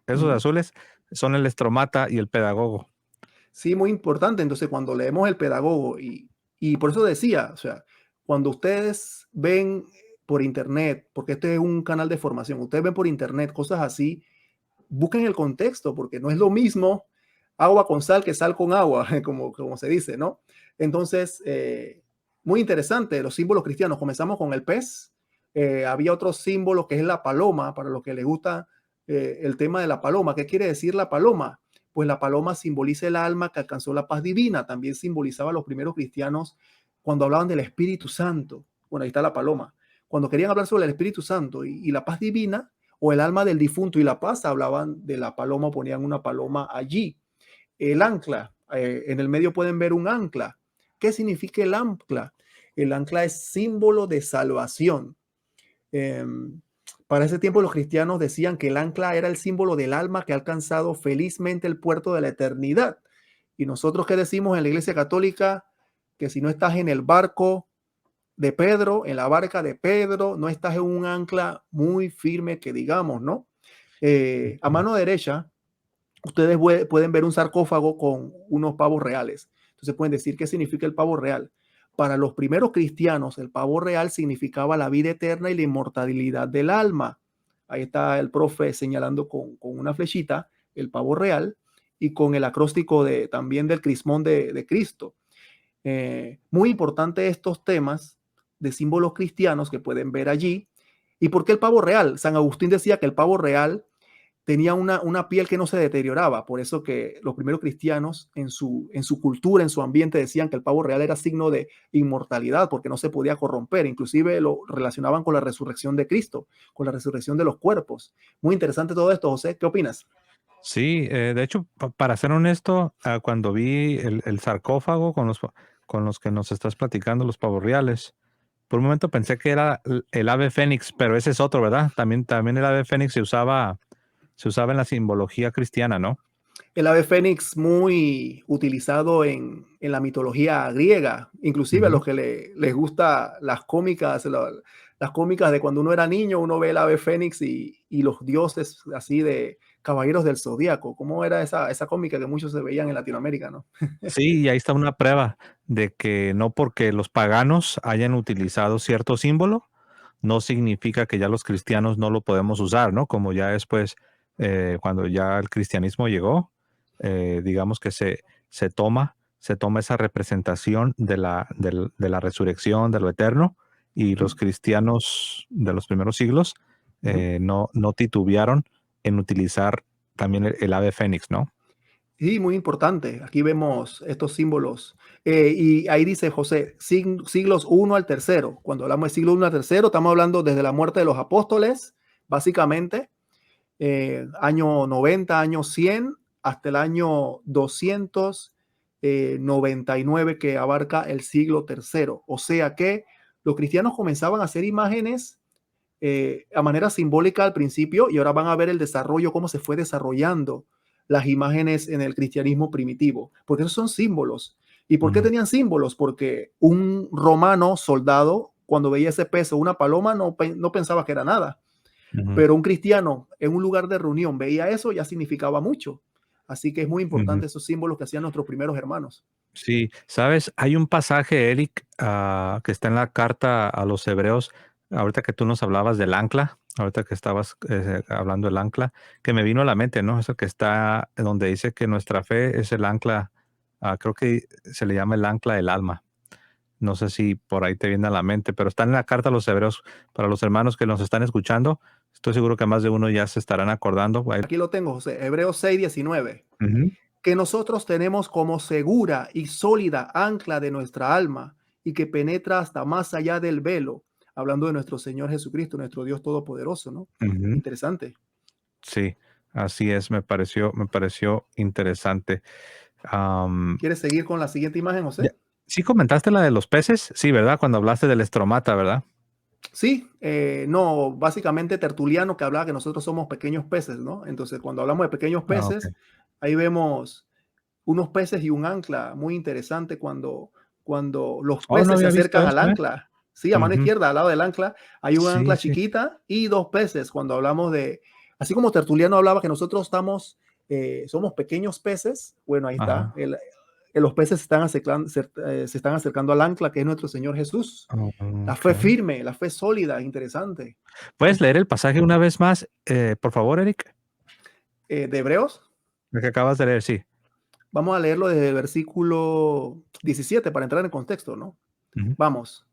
esos Ujú. azules son el estromata y el pedagogo. Sí, muy importante. Entonces, cuando leemos el pedagogo, y por eso decía, o sea, cuando ustedes ven por internet, porque este es un canal de formación, ustedes ven por internet cosas así, busquen el contexto, porque no es lo mismo agua con sal que sal con agua, como se dice, ¿no? Entonces, muy interesante, los símbolos cristianos. Comenzamos con el pez, había otro símbolo que es la paloma, para los que les gusta el tema de la paloma. ¿Qué quiere decir la paloma? Pues la paloma simboliza el alma que alcanzó la paz divina. También simbolizaba a los primeros cristianos cuando hablaban del Espíritu Santo. Bueno, ahí está la paloma. Cuando querían hablar sobre el Espíritu Santo y la paz divina, o el alma del difunto y la paz, hablaban de la paloma, ponían una paloma allí. El ancla, en el medio pueden ver un ancla. ¿Qué significa el ancla? El ancla es símbolo de salvación. Eh, para ese tiempo los cristianos decían que el ancla era el símbolo del alma que ha alcanzado felizmente el puerto de la eternidad. Y nosotros que decimos en la Iglesia Católica que si no estás en el barco de Pedro, en la barca de Pedro, no estás en un ancla muy firme que digamos, ¿no? A Ujú. mano derecha, ustedes pueden ver un sarcófago con unos pavos reales. Entonces pueden decir qué significa el pavo real. Para los primeros cristianos, el pavo real significaba la vida eterna y la inmortalidad del alma. Ahí está el profe señalando con una flechita el pavo real y con el acróstico también del crismón de Cristo. Muy importante estos temas de símbolos cristianos que pueden ver allí. ¿Y por qué el pavo real? San Agustín decía que el pavo real tenía una piel que no se deterioraba, por eso que los primeros cristianos en su cultura, en su ambiente, decían que el pavo real era signo de inmortalidad, porque no se podía corromper, inclusive lo relacionaban con la resurrección de Cristo, con la resurrección de los cuerpos. Muy interesante todo esto, José, ¿qué opinas? Sí, de hecho, para ser honesto, cuando vi el sarcófago con los que nos estás platicando, los pavos reales, por un momento pensé que era el ave fénix, pero ese es otro, ¿verdad? También el ave fénix se usaba en la simbología cristiana, ¿no? El ave fénix muy utilizado en la mitología griega, inclusive a Ujú. los que les gusta las cómicas de cuando uno era niño, uno ve el ave fénix y los dioses así de caballeros del zodiaco. ¿Cómo era esa cómica que muchos se veían en Latinoamérica, no? Sí, y ahí está una prueba de que no porque los paganos hayan utilizado cierto símbolo, no significa que ya los cristianos no lo podemos usar, ¿no? Como ya después, cuando ya el cristianismo llegó, digamos que se toma esa representación de la resurrección, de lo eterno, y los Ujú, cristianos de los primeros siglos ujú. no titubearon en utilizar también el ave fénix, ¿no? Sí, muy importante. Aquí vemos estos símbolos. Y ahí dice José, siglos uno al tercero. Cuando hablamos de siglo uno al tercero, estamos hablando desde la muerte de los apóstoles, básicamente, año 90, año 100, hasta el año 299, que abarca el siglo tercero. O sea que los cristianos comenzaban a hacer imágenes a manera simbólica al principio, y ahora van a ver el desarrollo, cómo se fue desarrollando las imágenes en el cristianismo primitivo, porque esos son símbolos. ¿Y por qué Ujú, tenían símbolos? Porque un romano soldado, cuando veía ese peso, una paloma, no pensaba que era nada, ujú, pero un cristiano en un lugar de reunión veía eso, ya significaba mucho. Así que es muy ujú. importante esos símbolos que hacían nuestros primeros hermanos. Sí, sabes, hay un pasaje, Eric, que está en la carta a los hebreos, ahorita que tú nos hablabas del ancla, ahorita que estabas hablando del ancla, que me vino a la mente, ¿no? Eso que está donde dice que nuestra fe es el ancla, creo que se le llama el ancla del alma. No sé si por ahí te viene a la mente, pero está en la carta a los hebreos. Para los hermanos que nos están escuchando, estoy seguro que más de uno ya se estarán acordando. Aquí lo tengo, José, Hebreos 6:19. Ujú, Que nosotros tenemos como segura y sólida ancla de nuestra alma y que penetra hasta más allá del velo, hablando de nuestro Señor Jesucristo, nuestro Dios Todopoderoso, ¿no? ujú. Interesante. Sí, así es, me pareció interesante. Am, ¿Quieres seguir con la siguiente imagen, ya- José? ¿Sí comentaste la de los peces? Sí, ¿verdad? Cuando hablaste del estromata, ¿verdad? Sí, no, básicamente Tertuliano que hablaba que nosotros somos pequeños peces, ¿no? Entonces, cuando hablamos de pequeños Ah, ok. peces, ahí vemos unos peces y un ancla, muy interesante cuando los Oh, no peces se había visto acercan al eso, ¿eh? ancla. Sí, a mano Ujú. izquierda, al lado del ancla, hay un Sí, ancla sí. chiquita y dos peces. Cuando hablamos de, así como Tertuliano hablaba que nosotros somos pequeños peces, bueno, ahí está. Ajá. Los peces se están acercando al ancla, que es nuestro Señor Jesús. Oh, La fe ok. firme, la fe sólida, interesante. ¿Puedes leer el pasaje una vez más, por favor, Eric? De Hebreos, El que acabas de leer, sí. vamos a leerlo desde el versículo 17 para entrar en contexto, ¿no? Ujú, Vamos.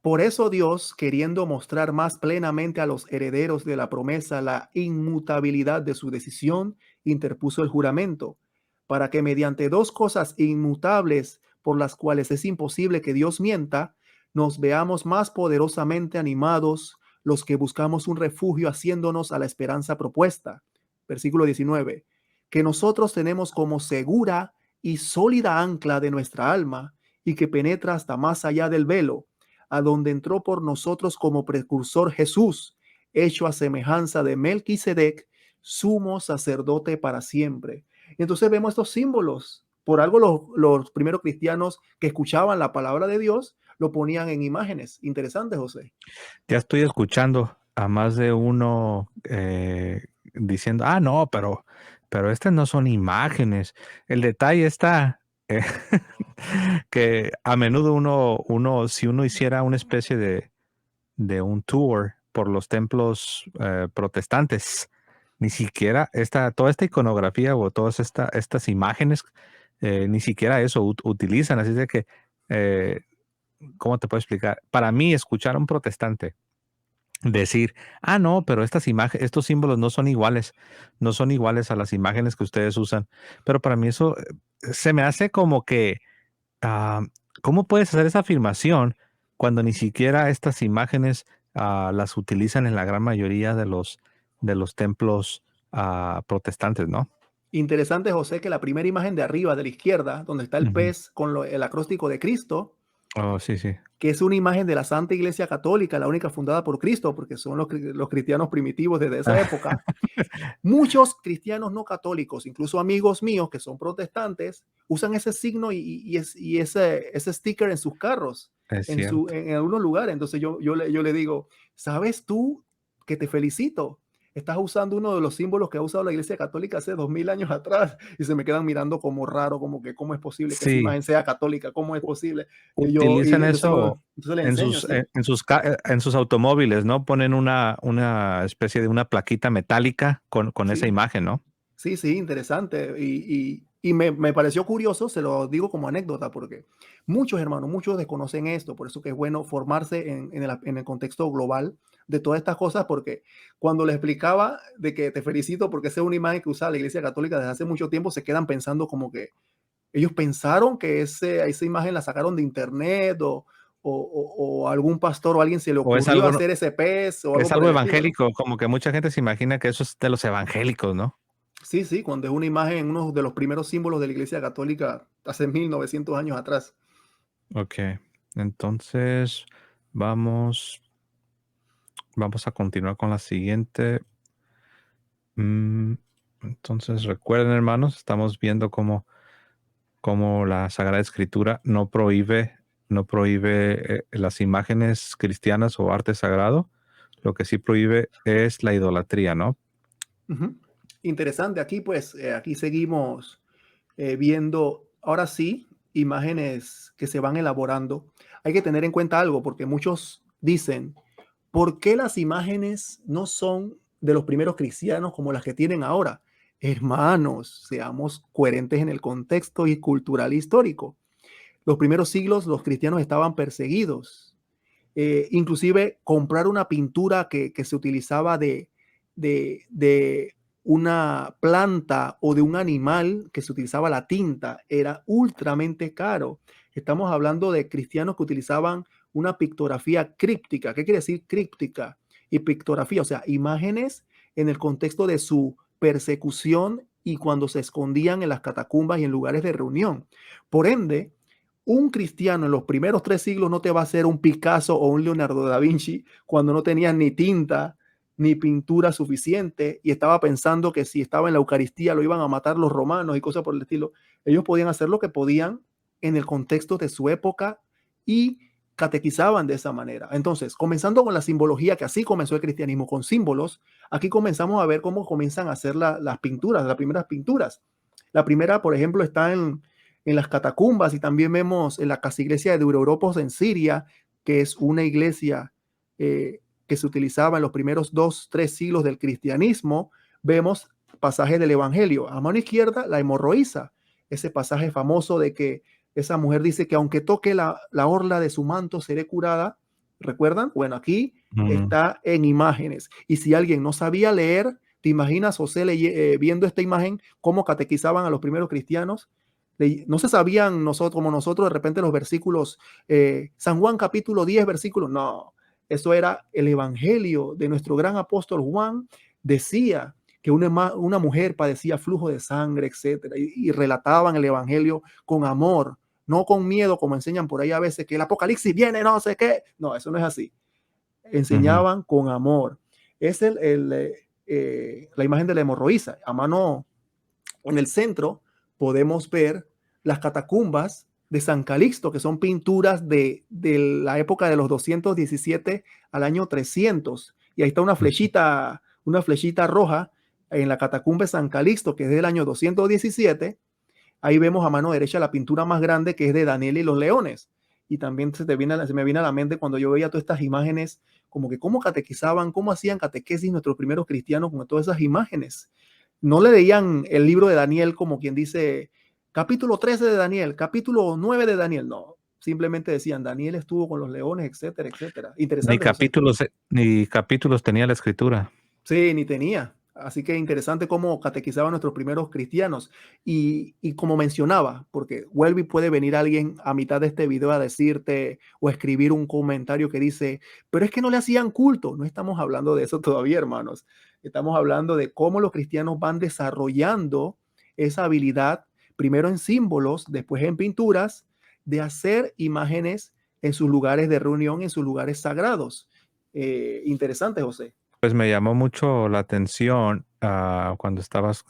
Por eso Dios, queriendo mostrar más plenamente a los herederos de la promesa la inmutabilidad de su decisión, interpuso el juramento, para que mediante dos cosas inmutables por las cuales es imposible que Dios mienta, nos veamos más poderosamente animados los que buscamos un refugio haciéndonos a la esperanza propuesta. Versículo 19. Que nosotros tenemos como segura y sólida ancla de nuestra alma y que penetra hasta más allá del velo, a donde entró por nosotros como precursor Jesús, hecho a semejanza de Melquisedec, sumo sacerdote para siempre. Entonces vemos estos símbolos. Por algo los primeros cristianos que escuchaban la palabra de Dios lo ponían en imágenes. Interesante, José. ya estoy escuchando a más de uno diciendo, no, pero estas no son imágenes. El detalle está que a menudo si uno hiciera una especie de un tour por los templos protestantes, ni siquiera toda esta iconografía o todas estas imágenes, ni siquiera eso utilizan. Así de que, eh, ¿cómo te puedo explicar? Para mí, escuchar a un protestante decir, no, pero estas imágenes, estos símbolos no son iguales, no son iguales a las imágenes que ustedes usan. Pero para mí eso se me hace como que, ah, ¿cómo puedes hacer esa afirmación cuando ni siquiera estas imágenes las utilizan en la gran mayoría de los templos protestantes, ¿no? Interesante, José, que la primera imagen de arriba, de la izquierda, donde está el Ujú. pez con el acróstico de Cristo, Oh, sí, sí. que es una imagen de la Santa Iglesia Católica, la única fundada por Cristo, porque son los cristianos primitivos desde esa época. Muchos cristianos no católicos, incluso amigos míos que son protestantes, usan ese signo y ese sticker en sus carros, Es cierto. en algunos lugares. Entonces yo le digo, ¿sabes tú que te felicito? Estás usando uno de los símbolos que ha usado la Iglesia Católica hace 2000 años atrás y se me quedan mirando como raro, como que cómo es posible que esa Sí, imagen sea católica, cómo es u- posible. Y utilizan entonces, eso entonces le enseño, sí. en sus automóviles, ¿no? Ponen una especie de una plaquita metálica con esa Sí, imagen, ¿no? sí, sí, interesante. Y me pareció curioso, se lo digo como anécdota, porque muchos hermanos, muchos desconocen esto, por eso que es bueno formarse en el contexto global de todas estas cosas, porque cuando le explicaba de que te felicito porque esa es una imagen que usa la Iglesia Católica desde hace mucho tiempo, se quedan pensando como que ellos pensaron que esa imagen la sacaron de internet o algún pastor o alguien se le O es ocurrió algo, hacer ese pez o algo es por algo el estilo, ¿no? evangélico, como que mucha gente se imagina que eso es de los evangélicos, ¿no? Sí, sí, cuando es una imagen, uno de los primeros símbolos de la Iglesia Católica hace 1900 años atrás. Ok, entonces vamos, vamos a continuar con la siguiente. Mm, entonces recuerden, hermanos, estamos viendo cómo la Sagrada Escritura no prohíbe las imágenes cristianas o arte sagrado. Lo que sí prohíbe es la idolatría, ¿no? Ujú. Interesante, aquí pues, aquí seguimos viendo, ahora sí, imágenes que se van elaborando. Hay que tener en cuenta algo, porque muchos dicen, ¿por qué las imágenes no son de los primeros cristianos como las que tienen ahora? Hermanos, seamos coherentes en el contexto y cultural histórico. Los primeros siglos los cristianos estaban perseguidos. Inclusive comprar una pintura que se utilizaba de una planta o de un animal que se utilizaba la tinta era ultramente caro. Estamos hablando de cristianos que utilizaban una pictografía críptica. ¿Qué quiere decir críptica? Y pictografía, o sea, imágenes en el contexto de su persecución y cuando se escondían en las catacumbas y en lugares de reunión. Por ende, un cristiano en los primeros 3 siglos no te va a hacer un Picasso o un Leonardo da Vinci cuando no tenían ni tinta ni pintura suficiente y estaba pensando que si estaba en la Eucaristía lo iban a matar los romanos y cosas por el estilo. Ellos podían hacer lo que podían en el contexto de su época y catequizaban de esa manera. Entonces, comenzando con la simbología, que así comenzó el cristianismo, con símbolos, aquí comenzamos a ver cómo comienzan a hacer las pinturas, las primeras pinturas. La primera, por ejemplo, está en las catacumbas y también vemos en la casa iglesia de Europos en Siria, que es una iglesia que se utilizaba en los primeros 2, 3 siglos del cristianismo. Vemos pasaje del Evangelio. A mano izquierda, la hemorroísa, ese pasaje famoso de que esa mujer dice que aunque toque la orla de su manto seré curada. ¿Recuerdan? Bueno, aquí Mm, está en imágenes. Y si alguien no sabía leer, ¿te imaginas José viendo esta imagen, cómo catequizaban a los primeros cristianos? No se sabían nosotros, como nosotros, de repente los versículos, San Juan capítulo 10, versículos, no, eso era el evangelio de nuestro gran apóstol Juan, decía que una mujer padecía flujo de sangre, etcétera, y relataban el evangelio con amor, no con miedo, como enseñan por ahí a veces, que el apocalipsis viene, no sé qué, no, eso no es así, ujú. enseñaban con amor. Es la imagen de la hemorroísa, a mano en el centro podemos ver las catacumbas de San Calixto, que son pinturas de la época de los 217 al año 300. Y ahí está una flechita roja en la catacumba de San Calixto, que es del año 217. Ahí vemos a mano derecha la pintura más grande, que es de Daniel y los leones. Y también se me viene a la mente cuando yo veía todas estas imágenes, como que cómo catequizaban, cómo hacían catequesis nuestros primeros cristianos con todas esas imágenes. No le leían el libro de Daniel como quien dice capítulo 13 de Daniel, capítulo 9 de Daniel. No, simplemente decían Daniel estuvo con los leones, etcétera, etcétera. Ni Interesante, José. capítulos, ni capítulos tenía la escritura. Sí, ni tenía. Así que interesante cómo catequizaban nuestros primeros cristianos. Y como mencionaba, porque vuelve y puede venir alguien a mitad de este video a decirte o escribir un comentario que dice, pero es que no le hacían culto. No estamos hablando de eso todavía, hermanos. Estamos hablando de cómo los cristianos van desarrollando esa habilidad, primero en símbolos, después en pinturas, de hacer imágenes en sus lugares de reunión, en sus lugares sagrados. Interesante, José. Pues me llamó mucho la atención cuando estabas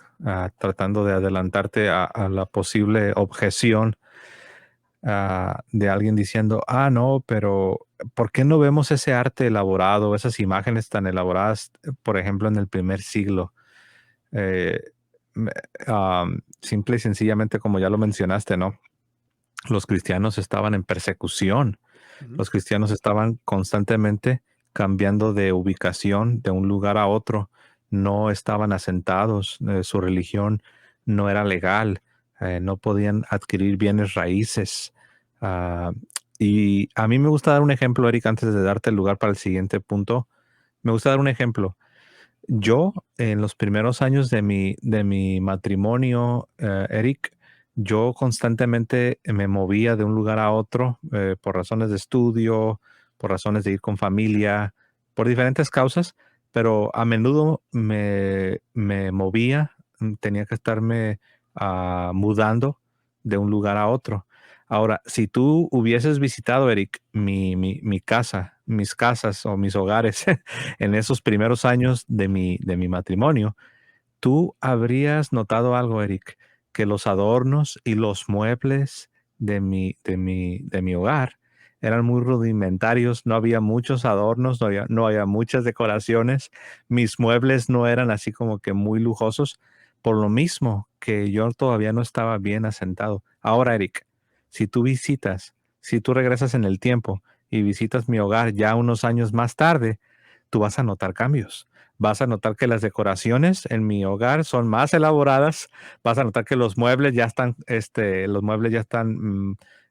tratando de adelantarte a la posible objeción de alguien diciendo, no, pero ¿por qué no vemos ese arte elaborado, esas imágenes tan elaboradas, por ejemplo, en el primer siglo? Eh, me- Simple y sencillamente, como ya lo mencionaste, ¿no? Los cristianos estaban en persecución. Ujú. Los cristianos estaban constantemente cambiando de ubicación de un lugar a otro. No estaban asentados. Su religión no era legal. no podían adquirir bienes raíces. Ah, y a mí me gusta dar un ejemplo, Eric, antes de darte el lugar para el siguiente punto. Me gusta dar un ejemplo. Yo, en los primeros años de mi matrimonio, Eric, yo constantemente me movía de un lugar a otro por razones de estudio, por razones de ir con familia, por diferentes causas, pero a menudo me movía, tenía que estarme mudando de un lugar a otro. Ahora, si tú hubieses visitado, Eric, mi casa, mis casas o mis hogares en esos primeros años de mi matrimonio, tú habrías notado algo, Eric, que los adornos y los muebles de mi hogar eran muy rudimentarios, no había muchos adornos, no había muchas decoraciones, mis muebles no eran así como que muy lujosos, por lo mismo que yo todavía no estaba bien asentado. Ahora, Eric, si tú visitas, si tú regresas en el tiempo y visitas mi hogar ya unos años más tarde, tú vas a notar cambios. Vas a notar que las decoraciones en mi hogar son más elaboradas. Vas a notar que los muebles ya están,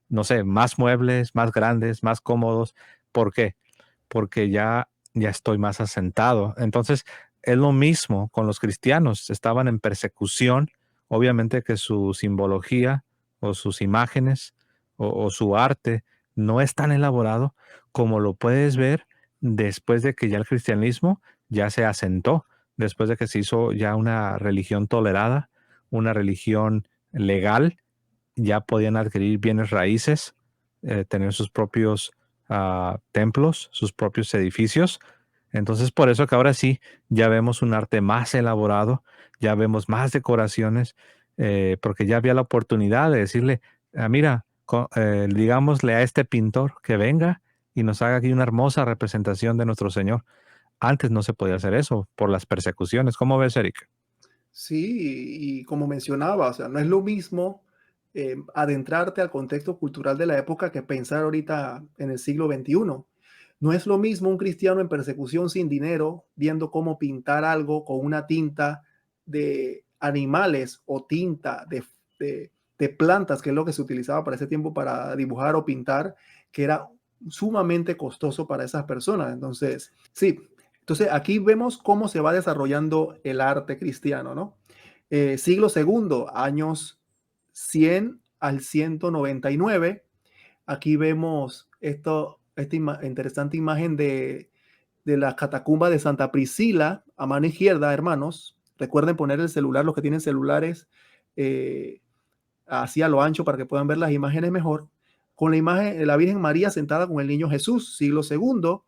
no sé, más muebles, más grandes, más cómodos. ¿Por qué? Porque ya estoy más asentado. Entonces, es lo mismo con los cristianos. Estaban en persecución. Obviamente que su simbología o sus imágenes o su arte no es tan elaborado como lo puedes ver después de que ya el cristianismo ya se asentó, después de que se hizo ya una religión tolerada, una religión legal, ya podían adquirir bienes raíces, tener sus propios templos, sus propios edificios. Entonces, por eso que ahora sí, ya vemos un arte más elaborado, ya vemos más decoraciones, porque ya había la oportunidad de decirle, mira, digámosle a este pintor que venga y nos haga aquí una hermosa representación de nuestro Señor. Antes no se podía hacer eso por las persecuciones. ¿Cómo ves, Eric? Sí, y como mencionaba, o sea, no es lo mismo adentrarte al contexto cultural de la época que pensar ahorita en el siglo XXI. No es lo mismo un cristiano en persecución sin dinero viendo cómo pintar algo con una tinta de animales o tinta de plantas, que es lo que se utilizaba para ese tiempo para dibujar o pintar, que era sumamente costoso para esas personas. Entonces, sí, entonces aquí vemos cómo se va desarrollando el arte cristiano, ¿no? Siglo segundo, años 100 al 199. Aquí vemos esta interesante imagen de la catacumba de Santa Priscila a mano izquierda, hermanos. Recuerden poner el celular, los que tienen celulares, eh, así a lo ancho para que puedan ver las imágenes mejor. Con la imagen de la Virgen María sentada con el niño Jesús, siglo segundo.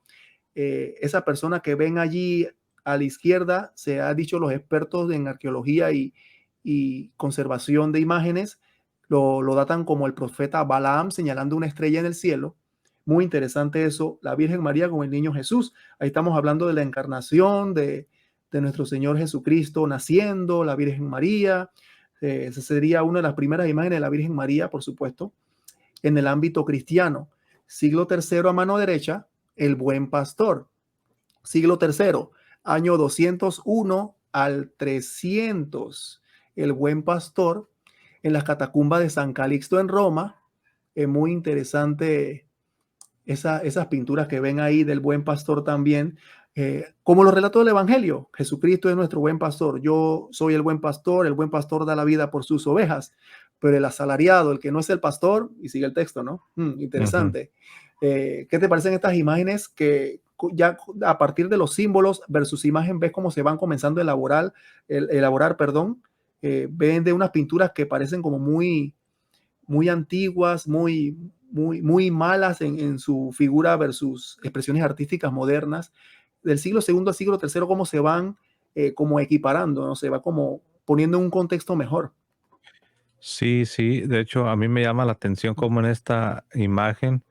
Esa persona que ven allí a la izquierda, se ha dicho los expertos en arqueología y conservación de imágenes, lo datan como el profeta Balaam señalando una estrella en el cielo. Muy interesante eso, la Virgen María con el niño Jesús. Ahí estamos hablando de la encarnación de nuestro Señor Jesucristo naciendo, la Virgen María. Esa sería una de las primeras imágenes de la Virgen María, por supuesto, en el ámbito cristiano. Siglo tercero a mano derecha, el buen pastor. Siglo tercero, año 201 al 300, el buen pastor en las catacumbas de San Calixto en Roma. Es muy interesante esas pinturas que ven ahí del buen pastor también, como los relatos del Evangelio. Jesucristo es nuestro buen pastor. Yo soy el buen pastor da la vida por sus ovejas, pero el asalariado, el que no es el pastor, y sigue el texto, ¿no? Ujú. Interesante. ¿Qué te parecen estas imágenes que ya a partir de los símbolos versus imagen ves cómo se van comenzando a elaborar, perdón, ven de unas pinturas que parecen como muy antiguas, muy malas en su figura versus expresiones artísticas modernas, del siglo segundo al siglo tercero, cómo se van como equiparando, ¿no? Se va como poniendo en un contexto mejor. Sí, sí. De hecho, a mí me llama la atención cómo en esta imagen,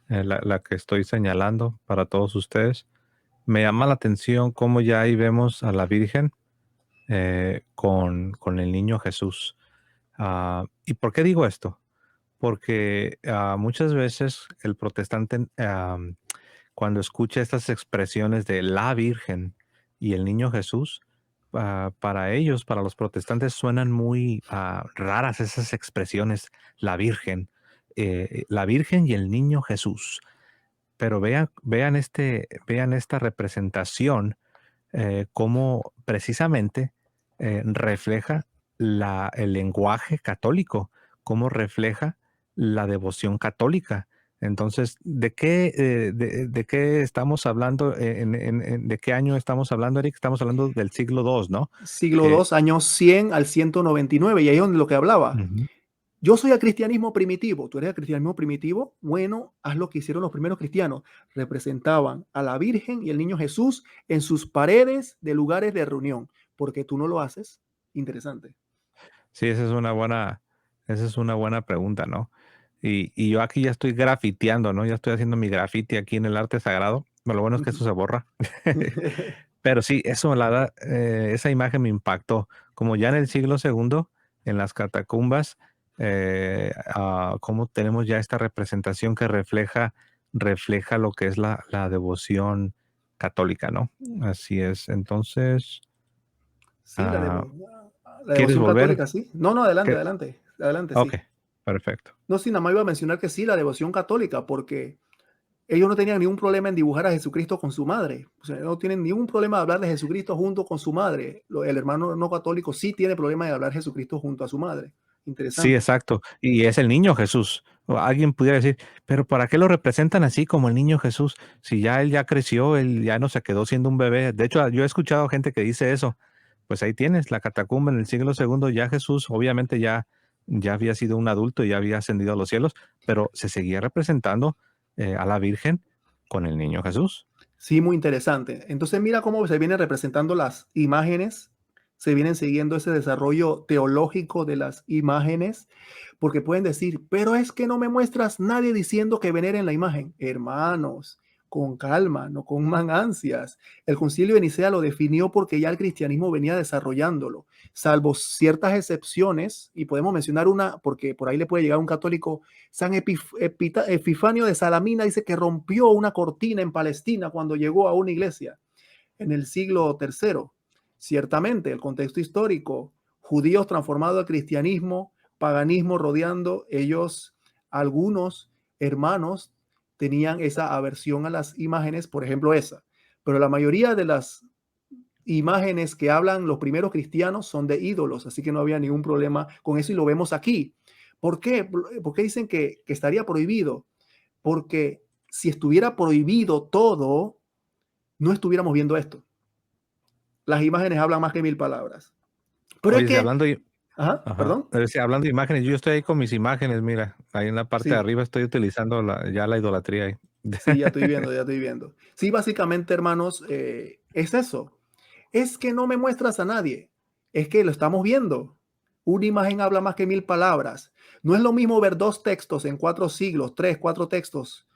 la que estoy señalando para todos ustedes, me llama la atención cómo ya ahí vemos a la Virgen con el niño Jesús. ¿Y por qué digo esto? Porque muchas veces el protestante, cuando escucha estas expresiones de la Virgen y el niño Jesús, para ellos, para los protestantes, suenan muy raras esas expresiones, la Virgen y el niño Jesús. Pero vean esta representación, cómo precisamente refleja el lenguaje católico, cómo refleja la devoción católica. Entonces, de qué estamos hablando? ¿De qué año estamos hablando, Eric? Estamos hablando del siglo II, ¿no? Siglo Eh, II, años 100 al 199, y ahí es donde lo que hablaba. Ujú. Yo soy el cristianismo primitivo, tú eres el cristianismo primitivo, bueno, haz lo que hicieron los primeros cristianos, representaban a la Virgen y el niño Jesús en sus paredes de lugares de reunión, porque tú no lo haces. Interesante. Sí, esa es una buena pregunta, ¿no? Y yo aquí ya estoy grafiteando, ¿no? Ya estoy haciendo mi grafiti aquí en el arte sagrado. Bueno, lo bueno es que eso se borra. Pero sí, esa imagen me impactó. Como ya en el siglo segundo, en las catacumbas, cómo tenemos ya esta representación que refleja lo que es la devoción católica, ¿no? Así es. Entonces, Sí, ah, la ¿quieres devoción volver? católica, sí. No, no, adelante, ¿Qué? adelante, adelante, Ok, sí. perfecto. No, sí, nada más iba a mencionar que sí, la devoción católica, porque ellos no tenían ningún problema en dibujar a Jesucristo con su madre. O sea, no tienen ningún problema de hablar de Jesucristo junto con su madre. El hermano no católico sí tiene problema de hablar de Jesucristo junto a su madre. Sí, Interesante. exacto. Y es el niño Jesús. O alguien pudiera decir, pero ¿para qué lo representan así como el niño Jesús? Si ya él ya creció, él ya no se quedó siendo un bebé. De hecho, yo he escuchado gente que dice eso. Pues ahí tienes la catacumba en el siglo segundo. Ya Jesús, obviamente ya había sido un adulto y ya había ascendido a los cielos, pero se seguía representando a la Virgen con el niño Jesús. Sí, muy interesante. Entonces mira cómo se vienen representando las imágenes, se vienen siguiendo ese desarrollo teológico de las imágenes, porque pueden decir, pero es que no me muestras nadie diciendo que veneren la imagen. Hermanos, con calma, no con ansias. El concilio de Nicea lo definió porque ya el cristianismo venía desarrollándolo, salvo ciertas excepciones, y podemos mencionar una, porque por ahí le puede llegar un católico. San Epifanio de Salamina dice que rompió una cortina en Palestina cuando llegó a una iglesia en el siglo III. Ciertamente, el contexto histórico, judíos transformados al cristianismo, paganismo rodeando, ellos, algunos hermanos, tenían esa aversión a las imágenes, por ejemplo esa. Pero la mayoría de las imágenes que hablan los primeros cristianos son de ídolos, así que no había ningún problema con eso y lo vemos aquí. ¿Por qué? ¿Por qué dicen que estaría prohibido? Porque si estuviera prohibido todo, no estuviéramos viendo esto. Las imágenes hablan más que mil palabras. Pero es Oye, si que, hablando, ajá, ajá, perdón. sí, hablando de imágenes, yo estoy ahí con mis imágenes, mira, ahí en la parte de Sí, arriba estoy utilizando ya la idolatría ahí. sí, ya estoy viendo, ya estoy viendo. Sí, básicamente, hermanos, es eso. Es que no me muestras a nadie. Es que lo estamos viendo. Una imagen habla más que mil palabras. No es lo mismo ver dos textos en 4 siglos, tres, cuatro textos,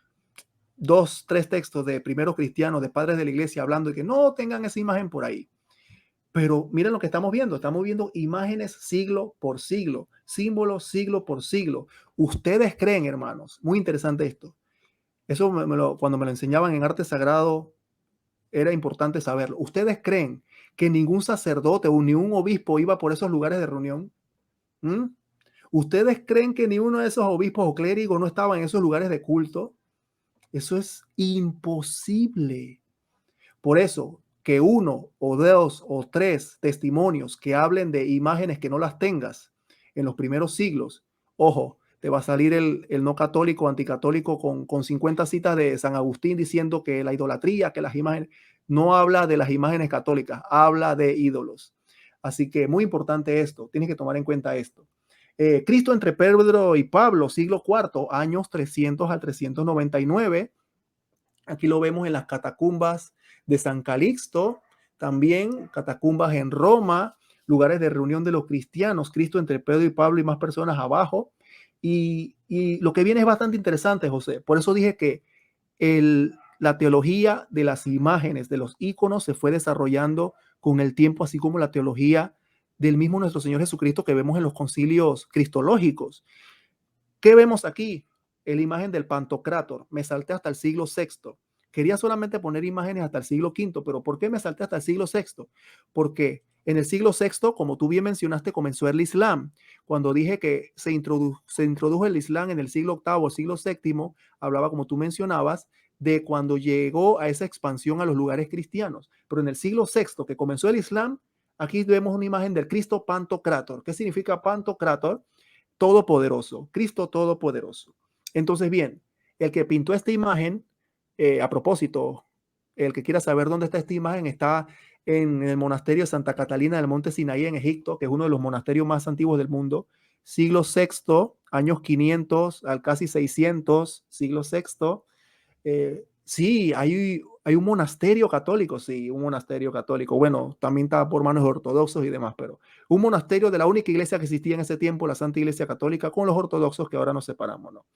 dos, tres textos de primeros cristianos, de padres de la iglesia hablando de que no tengan esa imagen por ahí. Pero miren lo que estamos viendo imágenes siglo por siglo, símbolos siglo por siglo. Ustedes creen, hermanos, muy interesante esto. Eso cuando me lo enseñaban en arte sagrado era importante saberlo. ¿Ustedes creen que ningún sacerdote o ni un obispo iba por esos lugares de reunión? ¿Mm? ¿Ustedes creen que ni uno de esos obispos o clérigos no estaba en esos lugares de culto? Eso es imposible. Por eso, que uno o dos o tres testimonios que hablen de imágenes que no las tengas en los primeros siglos, ojo, te va a salir el no católico, anticatólico con 50 citas de San Agustín diciendo que la idolatría, que las imágenes, no habla de las imágenes católicas, habla de ídolos. Así que muy importante esto, tienes que tomar en cuenta esto. Cristo entre Pedro y Pablo, siglo IV, años 300 al 399. Aquí lo vemos en las catacumbas de San Calixto, también catacumbas en Roma, lugares de reunión de los cristianos, Cristo entre Pedro y Pablo y más personas abajo. Y lo que viene es bastante interesante, José. Por eso dije que la teología de las imágenes, de los íconos, se fue desarrollando con el tiempo, así como la teología del mismo nuestro Señor Jesucristo que vemos en los concilios cristológicos. ¿Qué vemos aquí? La imagen del Pantocrátor. Me salté hasta el siglo VI. quería solamente poner imágenes hasta el siglo V, pero ¿por qué me salté hasta el siglo VI? Porque en el siglo VI, como tú bien mencionaste, comenzó el Islam. Cuando dije que se introdujo el Islam en el siglo VIII, siglo VII, hablaba, como tú mencionabas, de cuando llegó a esa expansión a los lugares cristianos. Pero en el siglo VI, que comenzó el Islam, aquí vemos una imagen del Cristo Pantocrátor. ¿Qué significa Pantocrátor? Todopoderoso, Cristo Todopoderoso. Entonces, bien, el que pintó esta imagen, a propósito, el que quiera saber dónde está esta imagen, está en el monasterio de Santa Catalina del Monte Sinaí en Egipto, que es uno de los monasterios más antiguos del mundo, siglo VI, años 500 al casi 600, siglo VI. Sí, hay un monasterio católico, sí, un monasterio católico. Bueno, también está por manos de ortodoxos y demás, pero un monasterio de la única iglesia que existía en ese tiempo, la Santa Iglesia Católica, con los ortodoxos que ahora nos separamos, ¿no?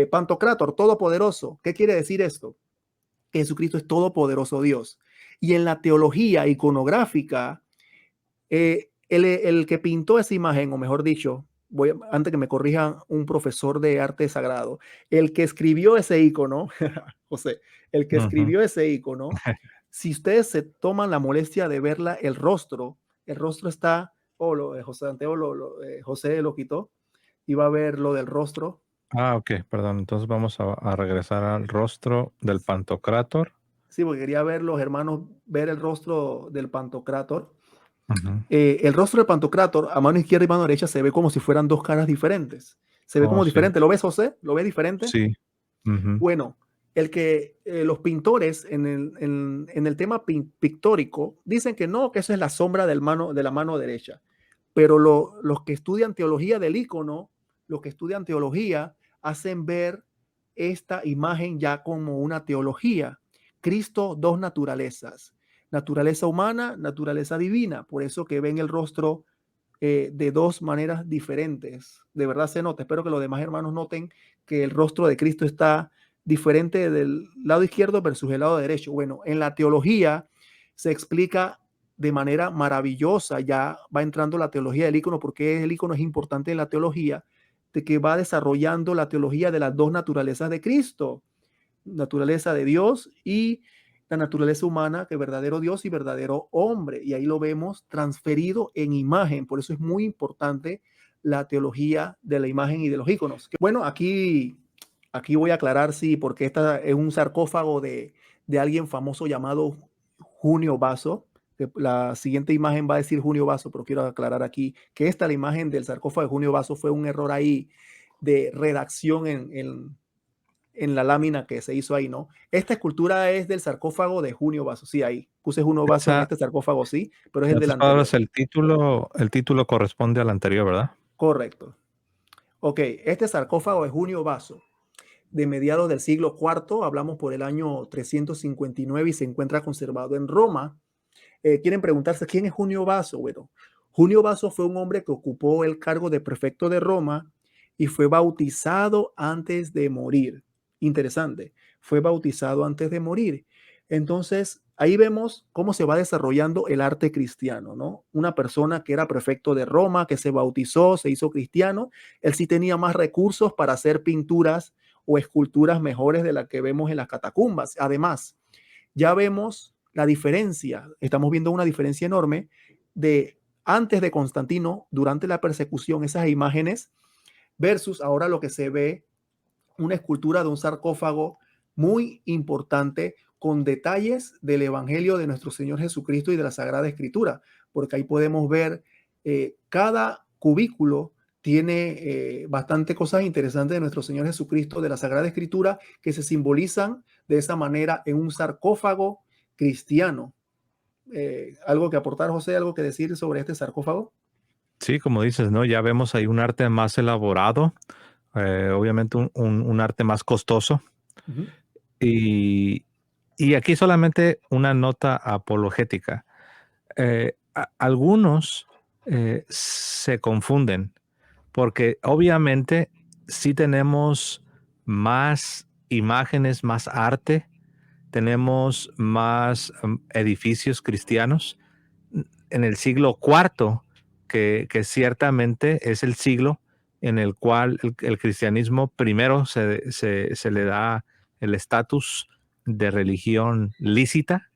Pantocrátor, todopoderoso. ¿Qué quiere decir esto? Que Jesucristo es todopoderoso Dios. Y en la teología iconográfica, el que pintó esa imagen, o mejor dicho, antes que me corrijan un profesor de arte sagrado, el que escribió ese icono, José, el que Ujú. escribió ese icono, si ustedes se toman la molestia de verla, el rostro está, José Anteo, José lo quitó, iba a ver lo del rostro. Ah, ok, perdón. Entonces vamos a regresar al rostro del Pantocrátor. Sí, porque quería ver los hermanos, ver el rostro del Pantocrátor. Ujú. El rostro del Pantocrátor, a mano izquierda y mano derecha, se ve como si fueran dos caras diferentes. Se ve Oh, como sí, diferente. ¿Lo ves, José? ¿Lo ves diferente? sí. Ujú. Bueno, los pintores en el tema pictórico dicen que no, que eso es la sombra de la mano derecha. Pero los que estudian teología del icono, los que estudian teología, hacen ver esta imagen ya como una teología. Cristo, dos naturalezas, naturaleza humana, naturaleza divina. Por eso que ven el rostro de dos maneras diferentes. De verdad se nota. Espero que los demás hermanos noten que el rostro de Cristo está diferente del lado izquierdo versus el lado derecho. Bueno, en la teología se explica de manera maravillosa, ya va entrando la teología del icono, porque el icono es importante en la teología, de que va desarrollando la teología de las dos naturalezas de Cristo, naturaleza de Dios y la naturaleza humana, que verdadero Dios y verdadero hombre. Y ahí lo vemos transferido en imagen. Por eso es muy importante la teología de la imagen y de los iconos. Bueno, aquí voy a aclarar, sí, porque esta es un sarcófago de alguien famoso llamado Junio Basso. La siguiente imagen va a decir Junio Basso, pero quiero aclarar aquí que la imagen del sarcófago de Junio Basso fue un error ahí de redacción en la lámina que se hizo ahí, ¿no? Esta escultura es del sarcófago de Junio Basso. Sí, ahí puse Junio Basso en Esa, este sarcófago, sí, pero es en el del otras palabras, anterior. el título corresponde al anterior, ¿verdad? Correcto. Ok, este sarcófago de Junio Basso, de mediados del siglo IV, hablamos por el año 359 y se encuentra conservado en Roma. Quieren preguntarse, ¿quién es Junio Basso? Bueno, Junio Basso fue un hombre que ocupó el cargo de prefecto de Roma y fue bautizado antes de morir. Interesante, fue bautizado antes de morir. Entonces, ahí vemos cómo se va desarrollando el arte cristiano, ¿no? Una persona que era prefecto de Roma, que se bautizó, se hizo cristiano, él sí tenía más recursos para hacer pinturas o esculturas mejores de las que vemos en las catacumbas. Además, ya vemos la diferencia, estamos viendo una diferencia enorme de antes de Constantino, durante la persecución, esas imágenes, versus ahora lo que se ve, una escultura de un sarcófago muy importante con detalles del Evangelio de nuestro Señor Jesucristo y de la Sagrada Escritura, porque ahí podemos ver cada cubículo tiene bastante cosas interesantes de nuestro Señor Jesucristo, de la Sagrada Escritura, que se simbolizan de esa manera en un sarcófago cristiano. ¿Algo que aportar, José? ¿Algo que decir sobre este sarcófago? Sí, como dices, ¿no? Ya vemos ahí un arte más elaborado, obviamente un arte más costoso. Uh -huh. Y, y aquí solamente una nota apologética. Algunos se confunden porque obviamente sí tenemos más imágenes, más arte, tenemos más edificios cristianos en el siglo IV, que ciertamente es el siglo en el cual el cristianismo primero se le da el estatus de religión lícita,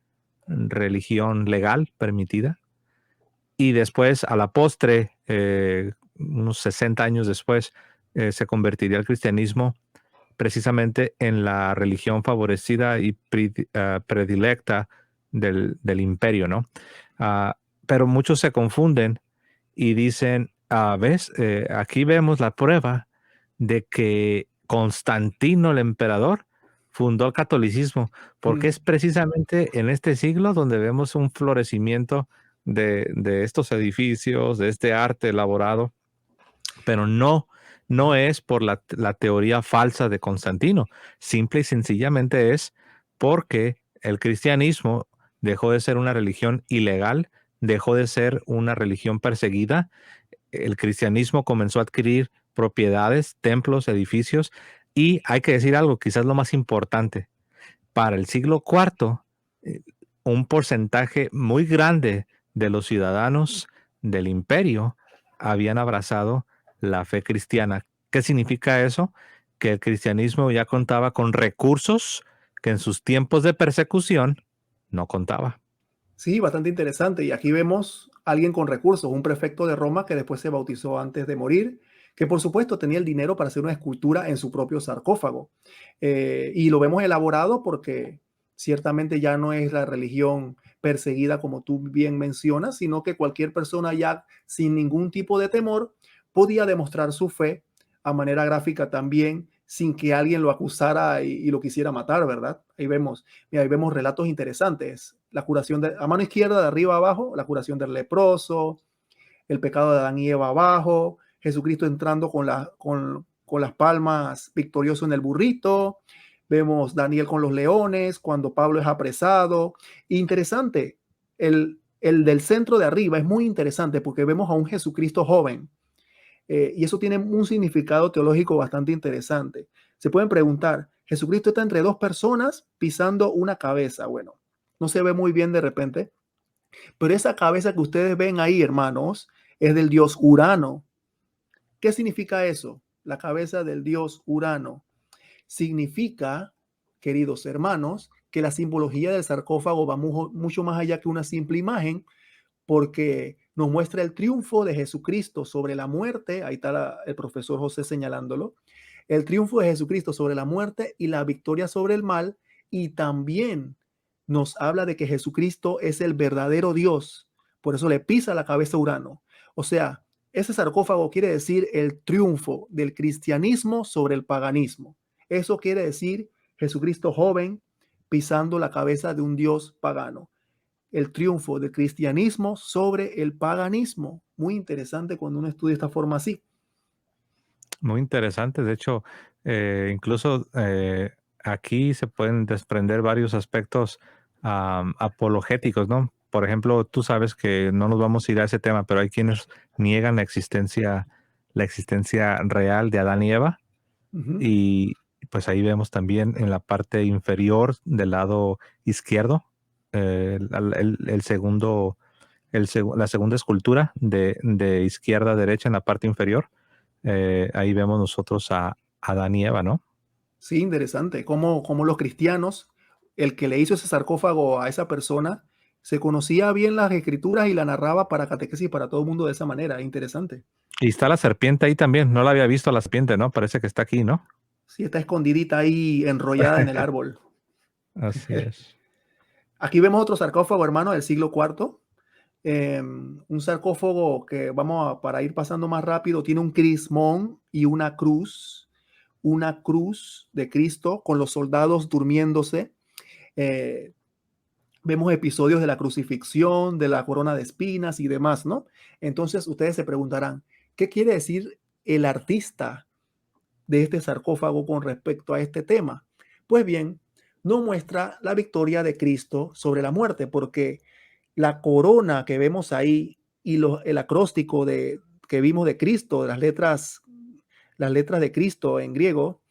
religión legal, permitida, y después a la postre, unos 60 años después, se convertiría el cristianismo precisamente en la religión favorecida y predilecta del imperio, ¿no? Ah, pero muchos se confunden y dicen, ¿ves? Aquí vemos la prueba de que Constantino, el emperador, fundó el catolicismo, porque Mm. es precisamente en este siglo donde vemos un florecimiento de estos edificios, de este arte elaborado, pero no es por la teoría falsa de Constantino, simple y sencillamente es porque el cristianismo dejó de ser una religión ilegal, dejó de ser una religión perseguida. El cristianismo comenzó a adquirir propiedades, templos, edificios, y hay que decir algo, quizás lo más importante, para el siglo cuarto, un porcentaje muy grande de los ciudadanos del imperio habían abrazado la fe cristiana. ¿Qué significa eso? Que el cristianismo ya contaba con recursos que en sus tiempos de persecución no contaba. Sí, bastante interesante. Y aquí vemos a alguien con recursos, un prefecto de Roma que después se bautizó antes de morir, que por supuesto tenía el dinero para hacer una escultura en su propio sarcófago. Y lo vemos elaborado porque ciertamente ya no es la religión perseguida como tú bien mencionas, sino que cualquier persona ya sin ningún tipo de temor podía demostrar su fe a manera gráfica también sin que alguien lo acusara y lo quisiera matar, ¿verdad? Ahí vemos. Mira, ahí vemos relatos interesantes. La curación de, a mano izquierda, de arriba a abajo, la curación del leproso, el pecado de Adán y Eva abajo, Jesucristo entrando con las palmas victorioso en el burrito. Vemos Daniel con los leones, cuando Pablo es apresado. Interesante, el del centro de arriba es muy interesante porque vemos a un Jesucristo joven. Y eso tiene un significado teológico bastante interesante. Se pueden preguntar, Jesucristo está entre dos personas pisando una cabeza. Bueno, no se ve muy bien de repente, pero esa cabeza que ustedes ven ahí, hermanos, es del dios Urano. ¿Qué significa eso? La cabeza del dios Urano. Significa, queridos hermanos, que la simbología del sarcófago va mucho más allá que una simple imagen, porque nos muestra el triunfo de Jesucristo sobre la muerte. Ahí está el profesor José señalándolo. El triunfo de Jesucristo sobre la muerte y la victoria sobre el mal. Y también nos habla de que Jesucristo es el verdadero Dios. Por eso le pisa la cabeza a Urano. O sea, ese sarcófago quiere decir el triunfo del cristianismo sobre el paganismo. Eso quiere decir Jesucristo joven pisando la cabeza de un Dios pagano, el triunfo del cristianismo sobre el paganismo. Muy interesante cuando uno estudia esta forma así. Muy interesante. De hecho, incluso aquí se pueden desprender varios aspectos apologéticos, ¿no? Por ejemplo, tú sabes que no nos vamos a ir a ese tema, pero hay quienes niegan la existencia real de Adán y Eva. Ujú. Y pues ahí vemos también en la parte inferior del lado izquierdo, el segundo, la segunda escultura de izquierda a derecha en la parte inferior. Ahí vemos nosotros a Adán y Eva, ¿no? Sí, interesante. Cómo los cristianos, el que le hizo ese sarcófago a esa persona, se conocía bien las escrituras y la narraba para catequesis para todo el mundo de esa manera. Interesante. Y está la serpiente ahí también. No la había visto a la serpiente, ¿no? Parece que está aquí, ¿no? Sí, está escondidita ahí, enrollada en el árbol. Así es. Aquí vemos otro sarcófago, hermano, del siglo IV. Un sarcófago que para ir pasando más rápido, tiene un crismón y una cruz de Cristo con los soldados durmiéndose. Eh, Vemos episodios de la crucifixión, de la corona de espinas y demás, ¿no? Entonces ustedes se preguntarán, ¿qué quiere decir el artista de este sarcófago con respecto a este tema? Pues bien, no muestra la victoria de Cristo sobre la muerte, porque la corona que vemos ahí y el acróstico que vimos de Cristo, de las letras de Cristo en griego,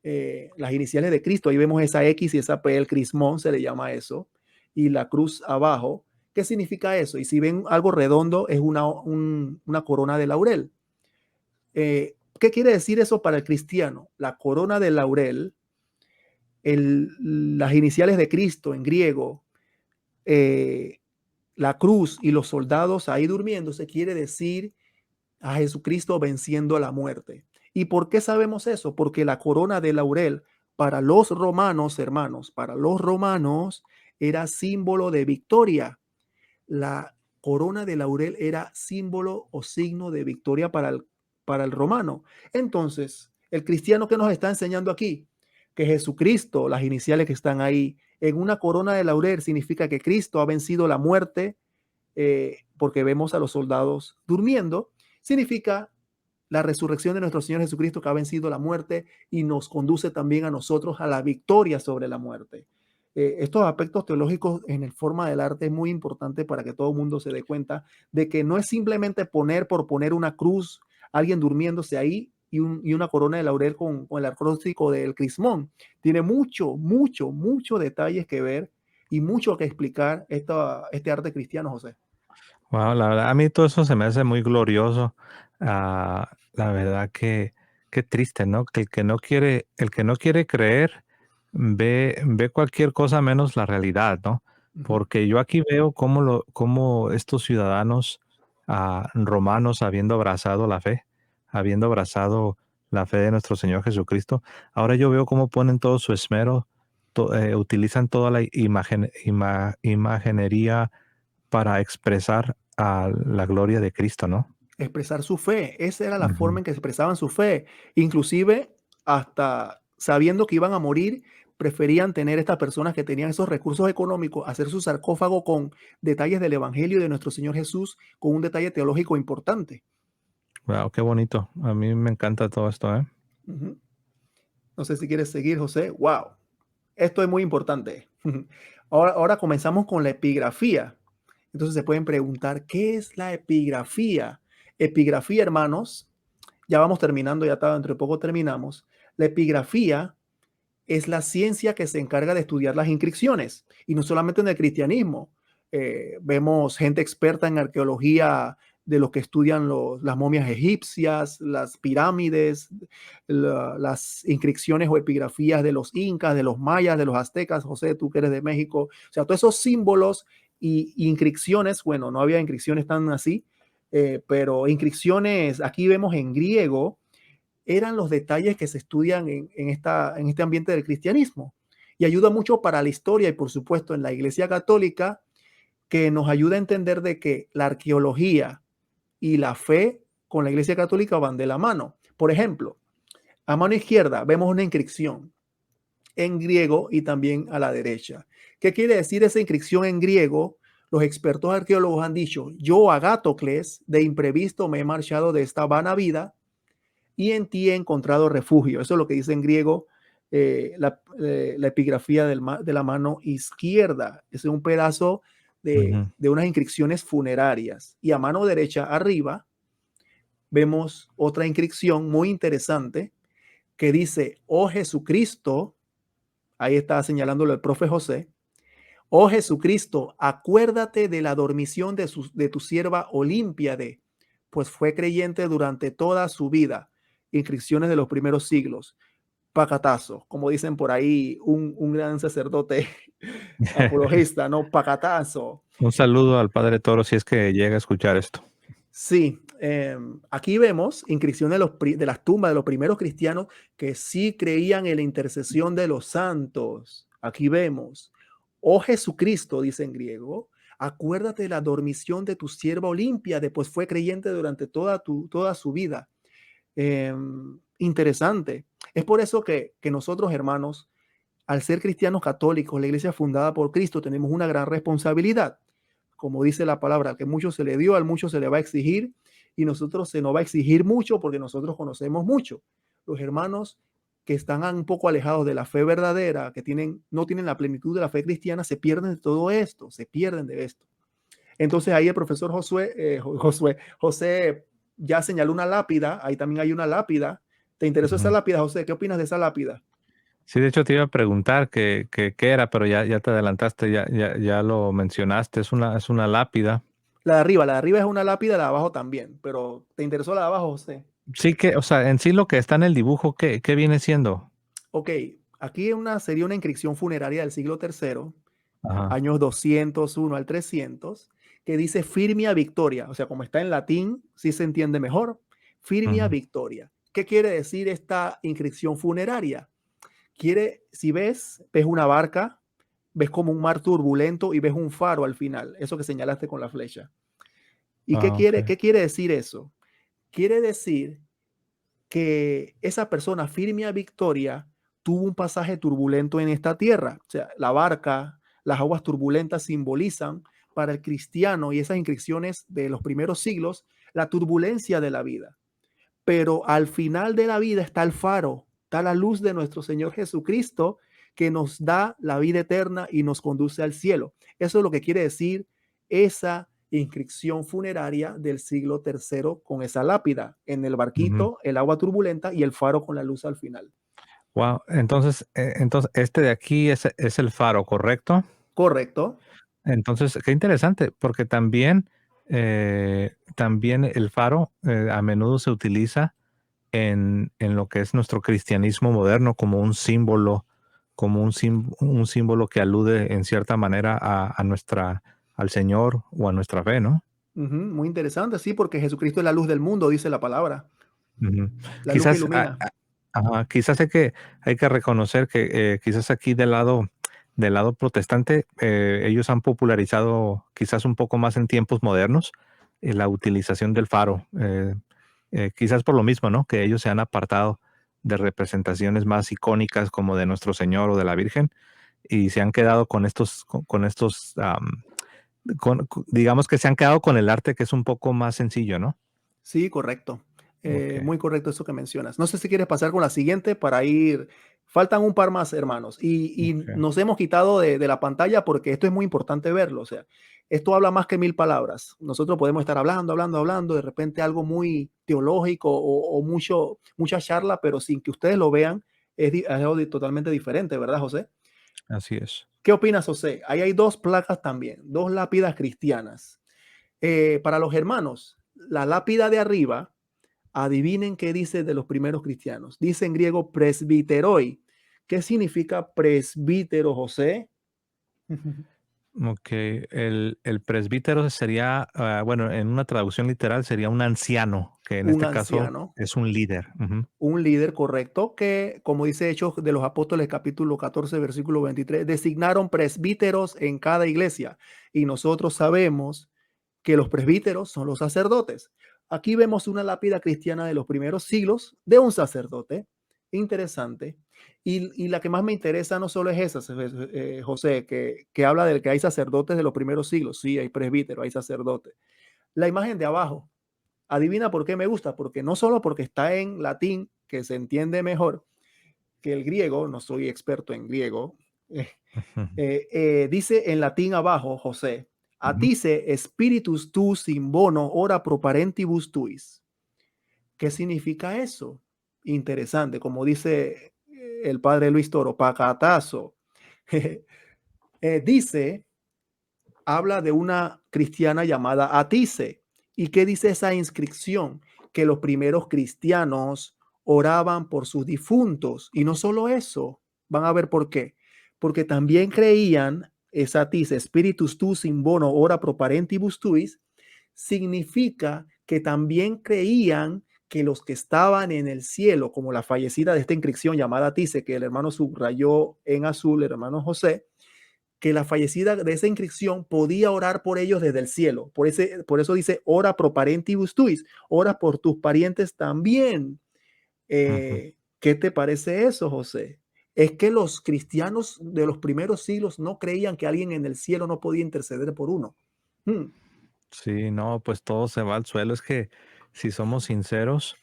las iniciales de Cristo, ahí vemos esa X y esa P, el crismón se le llama eso, y la cruz abajo. ¿Qué significa eso? Y si ven algo redondo, es una corona de laurel. ¿Qué quiere decir eso para el cristiano? La corona de laurel las iniciales de Cristo en griego, eh, la cruz y los soldados ahí durmiendo, se quiere decir a Jesucristo venciendo la muerte. ¿Y por qué sabemos eso? Porque la corona de laurel para los romanos, hermanos, para los romanos era símbolo de victoria. La corona de laurel era símbolo o signo de victoria para el romano. Entonces, el cristiano que nos está enseñando aquí, que Jesucristo, las iniciales que están ahí, en una corona de laurel significa que Cristo ha vencido la muerte, porque vemos a los soldados durmiendo, significa la resurrección de nuestro Señor Jesucristo que ha vencido la muerte y nos conduce también a nosotros a la victoria sobre la muerte. Estos aspectos teológicos en el forma del arte es muy importante para que todo el mundo se dé cuenta de que no es simplemente poner por poner una cruz, alguien durmiéndose ahí y una corona de laurel con el acróstico del crismón. Tiene mucho detalles que ver y mucho que explicar este arte cristiano, José. Wow, la verdad, a mí todo eso se me hace muy glorioso. La verdad que qué triste, ¿no? Que el que no quiere creer ve cualquier cosa menos la realidad, ¿no? Ujú. Porque yo aquí veo cómo estos ciudadanos romanos, habiendo abrazado la fe de nuestro Señor Jesucristo, ahora yo veo cómo ponen todo su esmero, utilizan toda la imaginería para expresar a la gloria de Cristo, ¿no? Expresar su fe. Esa era la Ujú. forma en que expresaban su fe. Inclusive, hasta sabiendo que iban a morir, preferían tener estas personas que tenían esos recursos económicos, hacer su sarcófago con detalles del Evangelio de nuestro Señor Jesús, con un detalle teológico importante. Wow, qué bonito. A mí me encanta todo esto, ¿eh? Ujú. No sé si quieres seguir, José. Wow, esto es muy importante. Ahora comenzamos con la epigrafía. Entonces se pueden preguntar, ¿qué es la epigrafía? Epigrafía, hermanos, ya vamos terminando, ya está, dentro de poco terminamos. La epigrafía es la ciencia que se encarga de estudiar las inscripciones, y no solamente en el cristianismo. Vemos gente experta en arqueología de los que estudian las momias egipcias, las pirámides, las inscripciones o epigrafías de los incas, de los mayas, de los aztecas. José, tú que eres de México, o sea, todos esos símbolos y inscripciones, bueno, no había inscripciones tan así, pero inscripciones, aquí vemos en griego, eran los detalles que se estudian en este ambiente del cristianismo. Y ayuda mucho para la historia y, por supuesto, en la Iglesia Católica, que nos ayuda a entender de que la arqueología y la fe con la Iglesia Católica van de la mano. Por ejemplo, a mano izquierda vemos una inscripción en griego y también a la derecha. ¿Qué quiere decir esa inscripción en griego? Los expertos arqueólogos han dicho: yo, Agatocles, de imprevisto me he marchado de esta vana vida y en ti he encontrado refugio. Eso es lo que dice en griego, la epigrafía de la mano izquierda. Es un pedazo Ujú. de unas inscripciones funerarias. Y a mano derecha, arriba, vemos otra inscripción muy interesante que dice: oh Jesucristo, ahí está señalándolo el profe José, oh Jesucristo, acuérdate de la dormición de tu sierva Olímpiade, pues fue creyente durante toda su vida. Inscripciones de los primeros siglos. Pacatazo, como dicen por ahí, un gran sacerdote apologista, ¿no? Pacatazo. Un saludo al Padre Toro si es que llega a escuchar esto. Sí, aquí vemos inscripciones de las tumbas de los primeros cristianos que sí creían en la intercesión de los santos. Aquí vemos: oh Jesucristo, dice en griego, acuérdate de la dormición de tu sierva Olimpia, después fue creyente durante toda su vida. Interesante. Es por eso que nosotros, hermanos, al ser cristianos católicos, la iglesia fundada por Cristo, tenemos una gran responsabilidad. Como dice la palabra, que mucho se le dio, al mucho se le va a exigir, y nosotros se nos va a exigir mucho porque nosotros conocemos mucho. Los hermanos que están un poco alejados de la fe verdadera, que no tienen la plenitud de la fe cristiana, se pierden de todo esto, se pierden de esto. Entonces ahí el profesor José ya señaló una lápida, ahí también hay una lápida. ¿Te interesó esa Ujú. lápida, José? ¿Qué opinas de esa lápida? Sí, de hecho te iba a preguntar qué era, pero ya te adelantaste, ya lo mencionaste. Es una lápida. La de arriba es una lápida, la de abajo también, pero ¿te interesó la de abajo, José? Sí que, o sea, en sí lo que está en el dibujo, ¿qué viene siendo? Ok, Aquí sería una inscripción funeraria del siglo III, Ajá. años 201 al 300, que dice Firmia Victoria. O sea, como está en latín, sí se entiende mejor. Firmia Ujú. Victoria. ¿Qué quiere decir esta inscripción funeraria? Si ves una barca, ves como un mar turbulento y ves un faro al final, eso que señalaste con la flecha. ¿Y qué Ah, quiere, ok. qué quiere decir eso? Quiere decir que esa persona, Firmia Victoria, tuvo un pasaje turbulento en esta tierra. O sea, la barca, las aguas turbulentas simbolizan para el cristiano y esas inscripciones de los primeros siglos la turbulencia de la vida. Pero al final de la vida está el faro, está la luz de nuestro Señor Jesucristo que nos da la vida eterna y nos conduce al cielo. Eso es lo que quiere decir esa inscripción funeraria del siglo III con esa lápida en el Ujú. barquito, el agua turbulenta y el faro con la luz al final. Wow. Entonces, este de aquí es el faro, ¿correcto? ¿Correcto? Entonces, qué interesante, porque también el faro a menudo se utiliza en lo que es nuestro cristianismo moderno como un símbolo, un símbolo que alude en cierta manera al Señor o a nuestra fe, ¿no? Ujú, muy interesante, sí, porque Jesucristo es la luz del mundo, dice la palabra, Ujú. la luz que Quizás, ilumina. ajá, quizás hay que reconocer que quizás aquí del lado protestante, ellos han popularizado quizás un poco más en tiempos modernos la utilización del faro. Quizás por lo mismo, ¿no? Que ellos se han apartado de representaciones más icónicas como de Nuestro Señor o de la Virgen y se han quedado digamos que se han quedado con el arte que es un poco más sencillo, ¿no? Sí, correcto. Ok, Muy correcto eso que mencionas. No sé si quieres pasar con la siguiente para ir. Faltan un par más, hermanos, y ok. nos hemos quitado de la pantalla porque esto es muy importante verlo. O sea, esto habla más que mil palabras. Nosotros podemos estar hablando, hablando, hablando, de repente algo muy teológico o mucha charla, pero sin que ustedes lo vean, es algo totalmente diferente, ¿verdad, José? Así es. ¿Qué opinas, José? Ahí hay dos placas también, dos lápidas cristianas. Para los hermanos, la lápida de arriba. Adivinen qué dice de los primeros cristianos. Dice en griego presbiteroi. ¿Qué significa presbítero, José? Ok, el presbítero sería, bueno, en una traducción literal sería un anciano, que en Un este caso anciano, es un líder. Ujú. un líder correcto que, como dice Hechos de los Apóstoles capítulo 14, versículo 23, designaron presbíteros en cada iglesia. Y nosotros sabemos que los presbíteros son los sacerdotes. Aquí vemos una lápida cristiana de los primeros siglos de un sacerdote. Interesante. Y la que más me interesa no solo es esa, José, que habla de que hay sacerdotes de los primeros siglos. Sí, hay presbíteros, hay sacerdotes. La imagen de abajo, adivina por qué me gusta, porque no solo porque está en latín, que se entiende mejor que el griego, no soy experto en griego, dice en latín abajo, José, Ujú. Atice spiritus tuus in bono ora pro parentibus tuis. ¿Qué significa eso? Interesante, como dice el padre Luis Toro, pacatazo. Dice, habla de una cristiana llamada Atice. ¿Y qué dice esa inscripción? Que los primeros cristianos oraban por sus difuntos. Y no solo eso, van a ver por qué. Porque también creían, esa Atice, Spiritus tuus in bono ora pro parentibus tuis, significa que también creían que los que estaban en el cielo, como la fallecida de esta inscripción llamada Atice, que el hermano subrayó en azul, el hermano José, que la fallecida de esa inscripción podía orar por ellos desde el cielo. Por eso dice, ora pro parentibus tuis, ora por tus parientes también. Ujú. ¿Qué te parece eso, José? Es que los cristianos de los primeros siglos no creían que alguien en el cielo no podía interceder por uno. Hmm, Sí, no, pues todo se va al suelo. Es que si somos sinceros,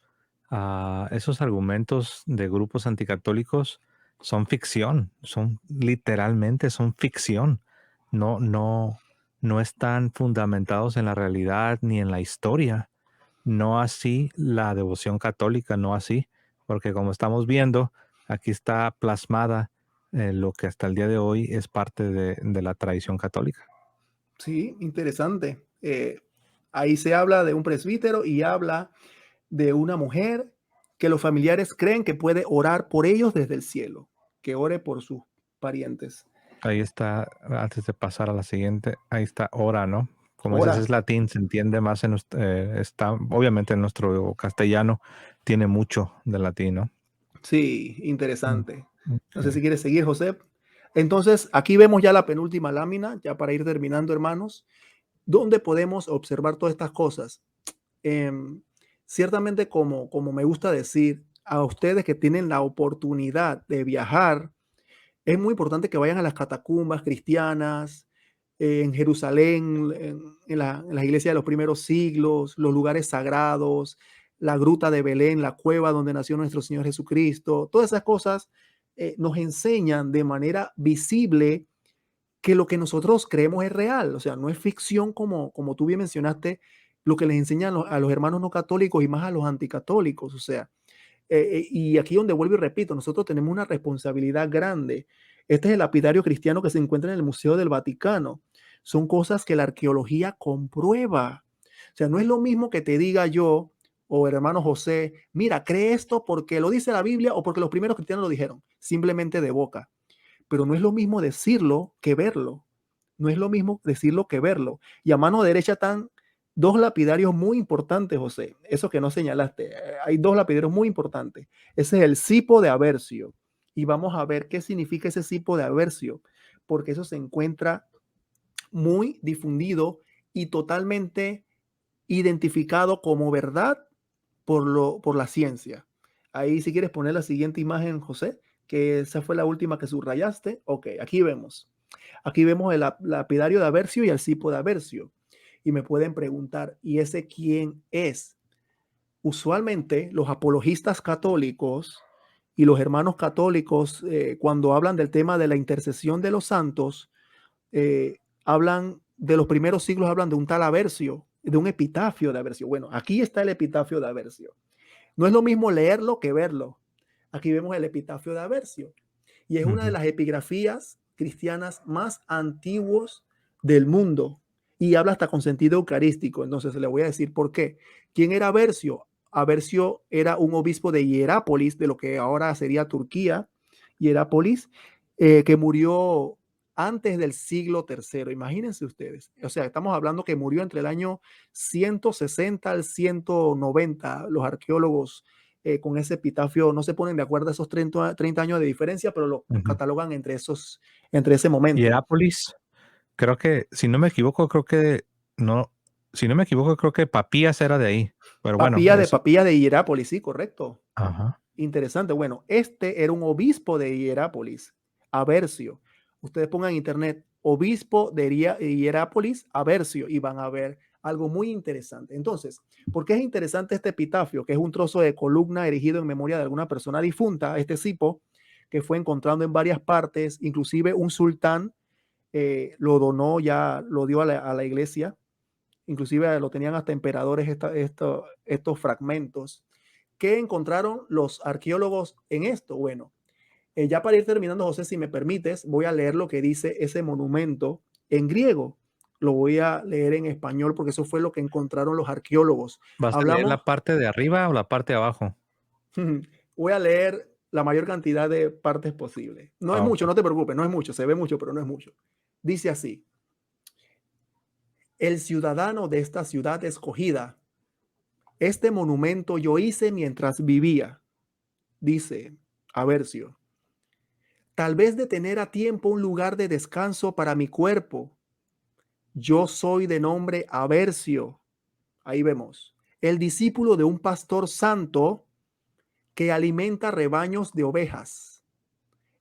esos argumentos de grupos anticatólicos son ficción, son ficción. No, no, no están fundamentados en la realidad ni en la historia. No así la devoción católica, no así, porque como estamos viendo, aquí está plasmada lo que hasta el día de hoy es parte de la tradición católica. sí, interesante. Ahí se habla de un presbítero y habla de una mujer que los familiares creen que puede orar por ellos desde el cielo. que ore por sus parientes. Ahí está, antes de pasar a la siguiente, ahí está ora, ¿no? Como dices, Ora. es latín, se entiende más está, obviamente en nuestro castellano tiene mucho de latín, ¿no? Sí, Mm, interesante. No sé ok. si quieres seguir, José. Entonces, aquí vemos ya la penúltima lámina, ya para ir terminando, hermanos, donde podemos observar todas estas cosas. Em, Ciertamente, como me gusta decir, a ustedes que tienen la oportunidad de viajar, es muy importante que vayan a las catacumbas cristianas, en Jerusalén, en las iglesias de los primeros siglos, los lugares sagrados, la gruta de Belén, la cueva donde nació nuestro Señor Jesucristo. Todas esas cosas nos enseñan de manera visible que lo que nosotros creemos es real, o sea, no es ficción como tú bien mencionaste, lo que les enseñan a los hermanos no católicos y más a los anticatólicos, o sea, y aquí donde vuelvo y repito, nosotros tenemos una responsabilidad grande. Este es el lapidario cristiano que se encuentra en el Museo del Vaticano. Son cosas que la arqueología comprueba. O sea, no es lo mismo que te diga yo o el hermano José, mira, cree esto porque lo dice la Biblia o porque los primeros cristianos lo dijeron, simplemente de boca. Pero no es lo mismo decirlo que verlo. No es lo mismo decirlo que verlo. Y a mano derecha están dos lapidarios muy importantes, José. Eso que no señalaste. Hay dos lapidarios muy importantes. Ese es el cipo de Aversio. Y vamos a ver qué significa ese cipo de Aversio, porque eso se encuentra muy difundido y totalmente identificado como verdad por la ciencia. Ahí, si quieres poner la siguiente imagen, José, que esa fue la última que subrayaste. Ok, aquí vemos. Aquí vemos el lapidario de Aversio y el cipo de Aversio. Y me pueden preguntar, ¿y ese quién es? Usualmente los apologistas católicos y los hermanos católicos, cuando hablan del tema de la intercesión de los santos, hablan de los primeros siglos, hablan de un tal Aversio, de un epitafio de Aversio. Bueno, aquí está el epitafio de Aversio. No es lo mismo leerlo que verlo. Aquí vemos el epitafio de Aversio y es una de Ujú. las epigrafías cristianas más antiguos del mundo y habla hasta con sentido eucarístico. Entonces le voy a decir por qué. ¿Quién era Aversio? Aversio era un obispo de Hierápolis, de lo que ahora sería Turquía, Hierápolis, que murió antes del siglo III. Imagínense ustedes. O sea, estamos hablando que murió entre el año 160 al 190. Los arqueólogos con ese epitafio no se ponen de acuerdo a esos 30 años de diferencia, pero lo Ujú. catalogan entre ese momento. Hierápolis, creo que, si no me equivoco, creo que no, si no me equivoco, creo que Papías era de ahí. Pero bueno, eso. Papía de Hierápolis, sí, correcto. Ajá. Interesante. Bueno, este era un obispo de Hierápolis, Aversio. Ustedes pongan en internet obispo de Hierápolis, Aversio, y van a ver algo muy interesante. Entonces, ¿por qué es interesante este epitafio? Que es un trozo de columna erigido en memoria de alguna persona difunta, este cipo, que fue encontrado en varias partes, inclusive un sultán lo donó, ya lo dio a la iglesia, inclusive lo tenían hasta emperadores estos fragmentos. ¿Qué encontraron los arqueólogos en esto? Bueno, ya para ir terminando, José, si me permites, voy a leer lo que dice ese monumento en griego. Lo voy a leer en español porque eso fue lo que encontraron los arqueólogos. ¿Vas a leer Hablamos, la parte de arriba o la parte de abajo? voy a leer la mayor cantidad de partes posible. No es Ah, mucho, ok. no te preocupes, no es mucho, se ve mucho, pero no es mucho. Dice así, el ciudadano de esta ciudad escogida, este monumento yo hice mientras vivía, dice Aversio. Tal vez de tener a tiempo un lugar de descanso para mi cuerpo. Yo soy de nombre Aversio. Ahí vemos. El discípulo de un pastor santo que alimenta rebaños de ovejas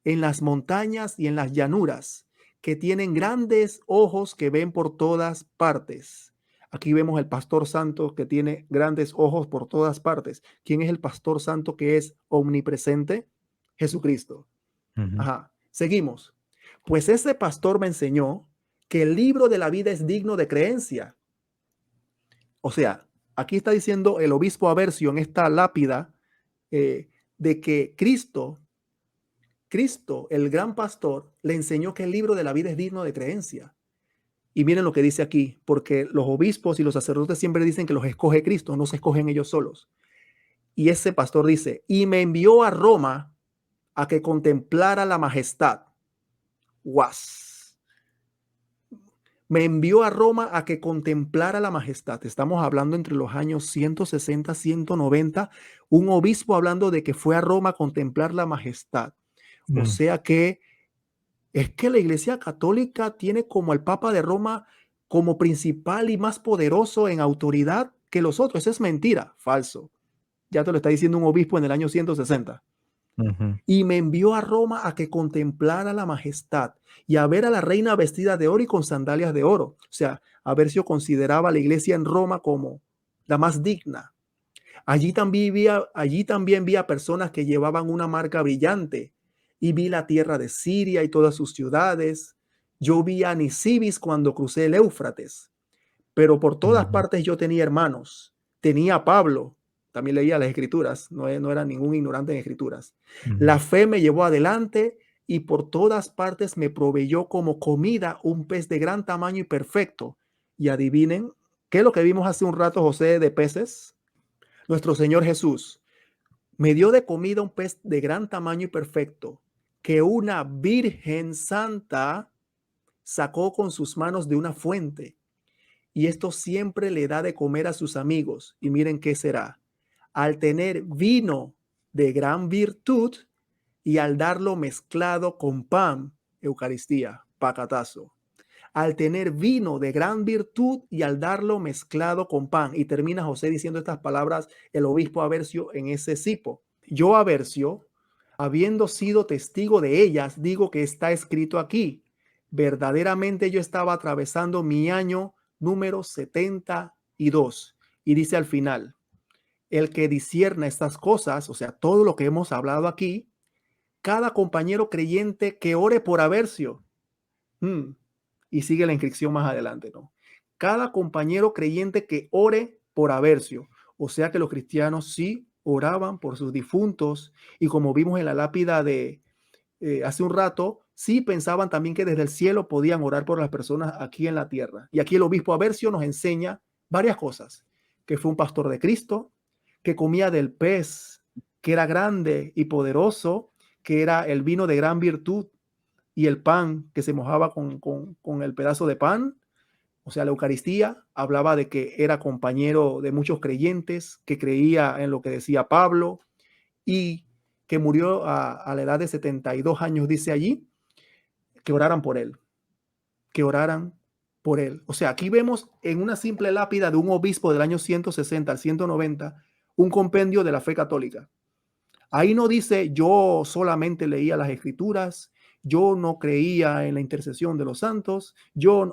en las montañas y en las llanuras, que tienen grandes ojos que ven por todas partes. Aquí vemos el pastor santo que tiene grandes ojos por todas partes. ¿Quién es el pastor santo que es omnipresente? Jesucristo. Ujú. Ajá. Seguimos. Pues ese pastor me enseñó que el libro de la vida es digno de creencia. O sea, aquí está diciendo el obispo Aversio en esta lápida de que Cristo, el gran pastor, le enseñó que el libro de la vida es digno de creencia. Y miren lo que dice aquí, porque los obispos y los sacerdotes siempre dicen que los escoge Cristo, no se escogen ellos solos. Y ese pastor dice, y me envió a Roma a que contemplara la majestad. Guas. Me envió a Roma a que contemplara la majestad. Estamos hablando entre los años 160, 190. Un obispo hablando de que fue a Roma a contemplar la majestad. O Mm, sea que es que la Iglesia Católica tiene como al Papa de Roma como principal y más poderoso en autoridad que los otros. Eso es mentira, falso. Ya te lo está diciendo un obispo en el año 160. ujú, Y me envió a Roma a que contemplara la majestad y a ver a la reina vestida de oro y con sandalias de oro. O sea, Avercio consideraba a la iglesia en Roma como la más digna. Allí también vi a personas que llevaban una marca brillante y vi la tierra de Siria y todas sus ciudades. Yo vi a Nisibis cuando crucé el Éufrates, pero por todas ujú, partes yo tenía hermanos. Tenía a Pablo, también leía las escrituras, no era ningún ignorante en escrituras. ujú. La fe me llevó adelante y por todas partes me proveyó como comida un pez de gran tamaño y perfecto. Y adivinen, ¿qué es lo que vimos hace un rato, José, de peces? Nuestro Señor Jesús me dio de comida un pez de gran tamaño y perfecto que una virgen santa sacó con sus manos de una fuente. Y esto siempre le da de comer a sus amigos. Y miren qué será. Al tener vino de gran virtud y al darlo mezclado con pan, Eucaristía, pacatazo. Al tener vino de gran virtud y al darlo mezclado con pan. Y termina José diciendo estas palabras, el obispo Avercio, en ese cipo. Yo, Avercio, habiendo sido testigo de ellas, digo que está escrito aquí. Verdaderamente yo estaba atravesando mi año número 72. Y dice al final, el que discierna estas cosas, o sea, todo lo que hemos hablado aquí, cada compañero creyente que ore por Avercio. Mm, y sigue la inscripción más adelante, ¿no? Cada compañero creyente que ore por Avercio. O sea que los cristianos sí oraban por sus difuntos y como vimos en la lápida de hace un rato, sí pensaban también que desde el cielo podían orar por las personas aquí en la tierra. Y aquí el obispo Avercio nos enseña varias cosas, que fue un pastor de Cristo, que comía del pez, que era grande y poderoso, que era el vino de gran virtud y el pan que se mojaba con el pedazo de pan, o sea, la Eucaristía, hablaba de que era compañero de muchos creyentes, que creía en lo que decía Pablo y que murió a la edad de 72 años, dice allí, que oraran por él, que oraran por él. O sea, aquí vemos en una simple lápida de un obispo del año 160 al 190 un compendio de la fe católica. Ahí no dice yo solamente leía las escrituras, yo no creía en la intercesión de los santos,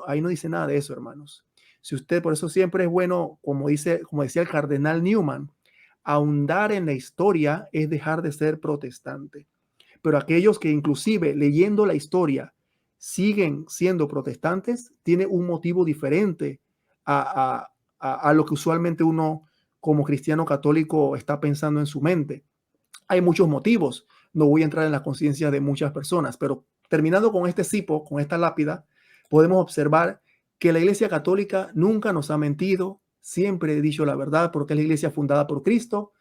ahí no dice nada de eso, hermanos. Si usted, por eso siempre es bueno, como decía el cardenal Newman, ahondar en la historia es dejar de ser protestante. Pero aquellos que inclusive leyendo la historia siguen siendo protestantes, tiene un motivo diferente a lo que usualmente uno como cristiano católico está pensando en su mente. Hay muchos motivos. No voy a entrar en la conciencia de muchas personas, pero terminando con este cipo, con esta lápida, podemos observar que la Iglesia Católica nunca nos ha mentido, siempre he dicho la verdad porque es la iglesia fundada por Cristo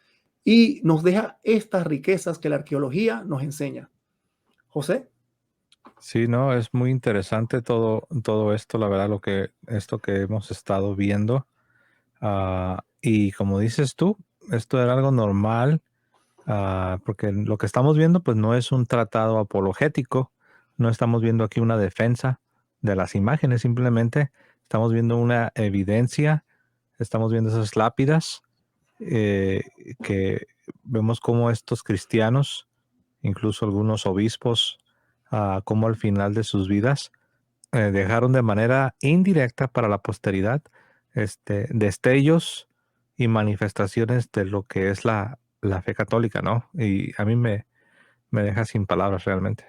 y nos deja estas riquezas que la arqueología nos enseña. José. Sí, no, es muy interesante todo esto, la verdad, esto que hemos estado viendo. Y como dices tú, esto era algo normal, porque lo que estamos viendo, pues no es un tratado apologético, no estamos viendo aquí una defensa de las imágenes, simplemente estamos viendo una evidencia, estamos viendo esas lápidas, eh, que vemos cómo estos cristianos, incluso algunos obispos, cómo al final de sus vidas dejaron de manera indirecta para la posteridad destellos y manifestaciones de lo que es la fe católica, ¿no? Y a mí me deja sin palabras realmente.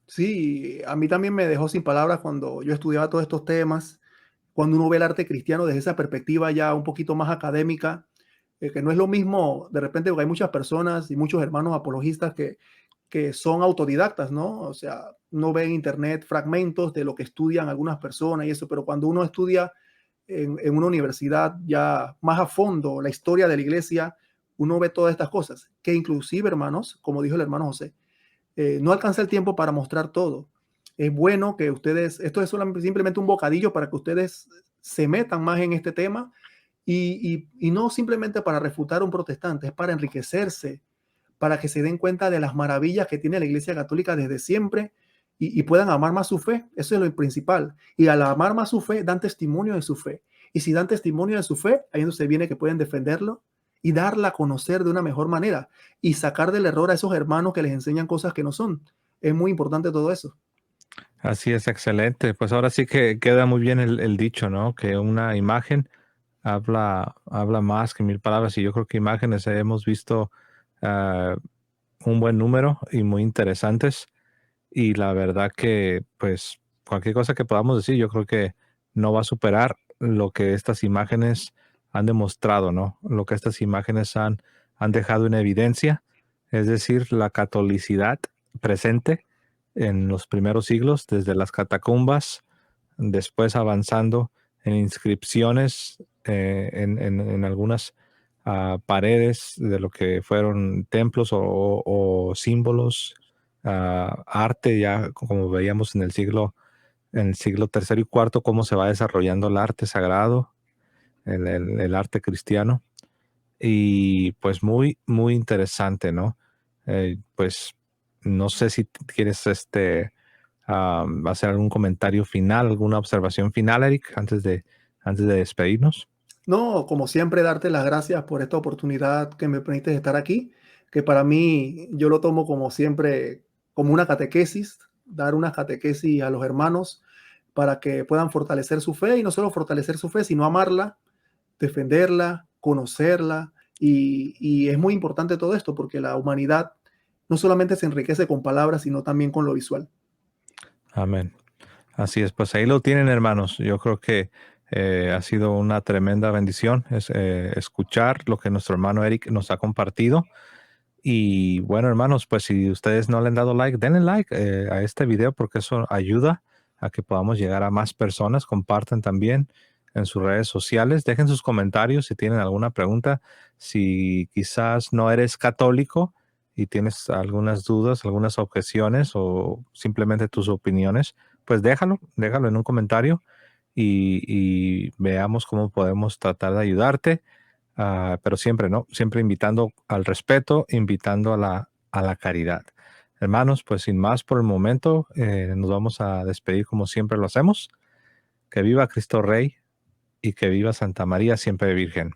Sí, a mí también me dejó sin palabras cuando yo estudiaba todos estos temas, cuando uno ve el arte cristiano desde esa perspectiva ya un poquito más académica, que no es lo mismo de repente, porque hay muchas personas y muchos hermanos apologistas que son autodidactas, ¿no? O sea, uno ve en internet fragmentos de lo que estudian algunas personas y eso, pero cuando uno estudia en una universidad ya más a fondo la historia de la iglesia, uno ve todas estas cosas, que inclusive, hermanos, como dijo el hermano José, no alcanza el tiempo para mostrar todo. Es bueno que ustedes, esto es simplemente un bocadillo para que ustedes se metan más en este tema y no simplemente para refutar a un protestante, es para enriquecerse, para que se den cuenta de las maravillas que tiene la Iglesia Católica desde siempre y puedan amar más su fe. Eso es lo principal. Y al amar más su fe, dan testimonio de su fe. Y si dan testimonio de su fe, ahí donde se viene que pueden defenderlo y darla a conocer de una mejor manera y sacar del error a esos hermanos que les enseñan cosas que no son. Es muy importante todo eso. Así es, excelente. Pues ahora sí que queda muy bien el dicho, ¿no? Que una imagen habla más que mil palabras y yo creo que imágenes hemos visto ah, un buen número y muy interesantes y la verdad que pues cualquier cosa que podamos decir yo creo que no va a superar lo que estas imágenes han demostrado, ¿no? Lo que estas imágenes han dejado en evidencia, es decir, la catolicidad presente en los primeros siglos, desde las catacumbas, después avanzando en inscripciones en algunas paredes de lo que fueron templos o símbolos, arte, ya como veíamos en el siglo tercero y cuarto, cómo se va desarrollando el arte sagrado, el arte cristiano. Y pues muy, muy interesante, ¿no? Pues no sé si quieres hacer algún comentario final, alguna observación final, Eric, antes de despedirnos. No, como siempre, darte las gracias por esta oportunidad que me permites estar aquí, que para mí yo lo tomo como siempre, como una catequesis, dar una catequesis a los hermanos para que puedan fortalecer su fe y no solo fortalecer su fe, sino amarla, defenderla, conocerla. Y es muy importante todo esto porque la humanidad no solamente se enriquece con palabras, sino también con lo visual. Amén. Así es, pues ahí lo tienen, hermanos. Yo creo que ha sido una tremenda bendición escuchar lo que nuestro hermano Eric nos ha compartido. Y bueno, hermanos, pues si ustedes no le han dado like, denle like a este video porque eso ayuda a que podamos llegar a más personas. Compartan también en sus redes sociales. Dejen sus comentarios si tienen alguna pregunta. Si quizás no eres católico y tienes algunas dudas, algunas objeciones o simplemente tus opiniones, pues déjalo en un comentario y veamos cómo podemos tratar de ayudarte. Pero siempre, ¿no? Siempre invitando al respeto, invitando a la caridad. Hermanos, pues sin más por el momento, nos vamos a despedir como siempre lo hacemos. Que viva Cristo Rey y que viva Santa María siempre Virgen.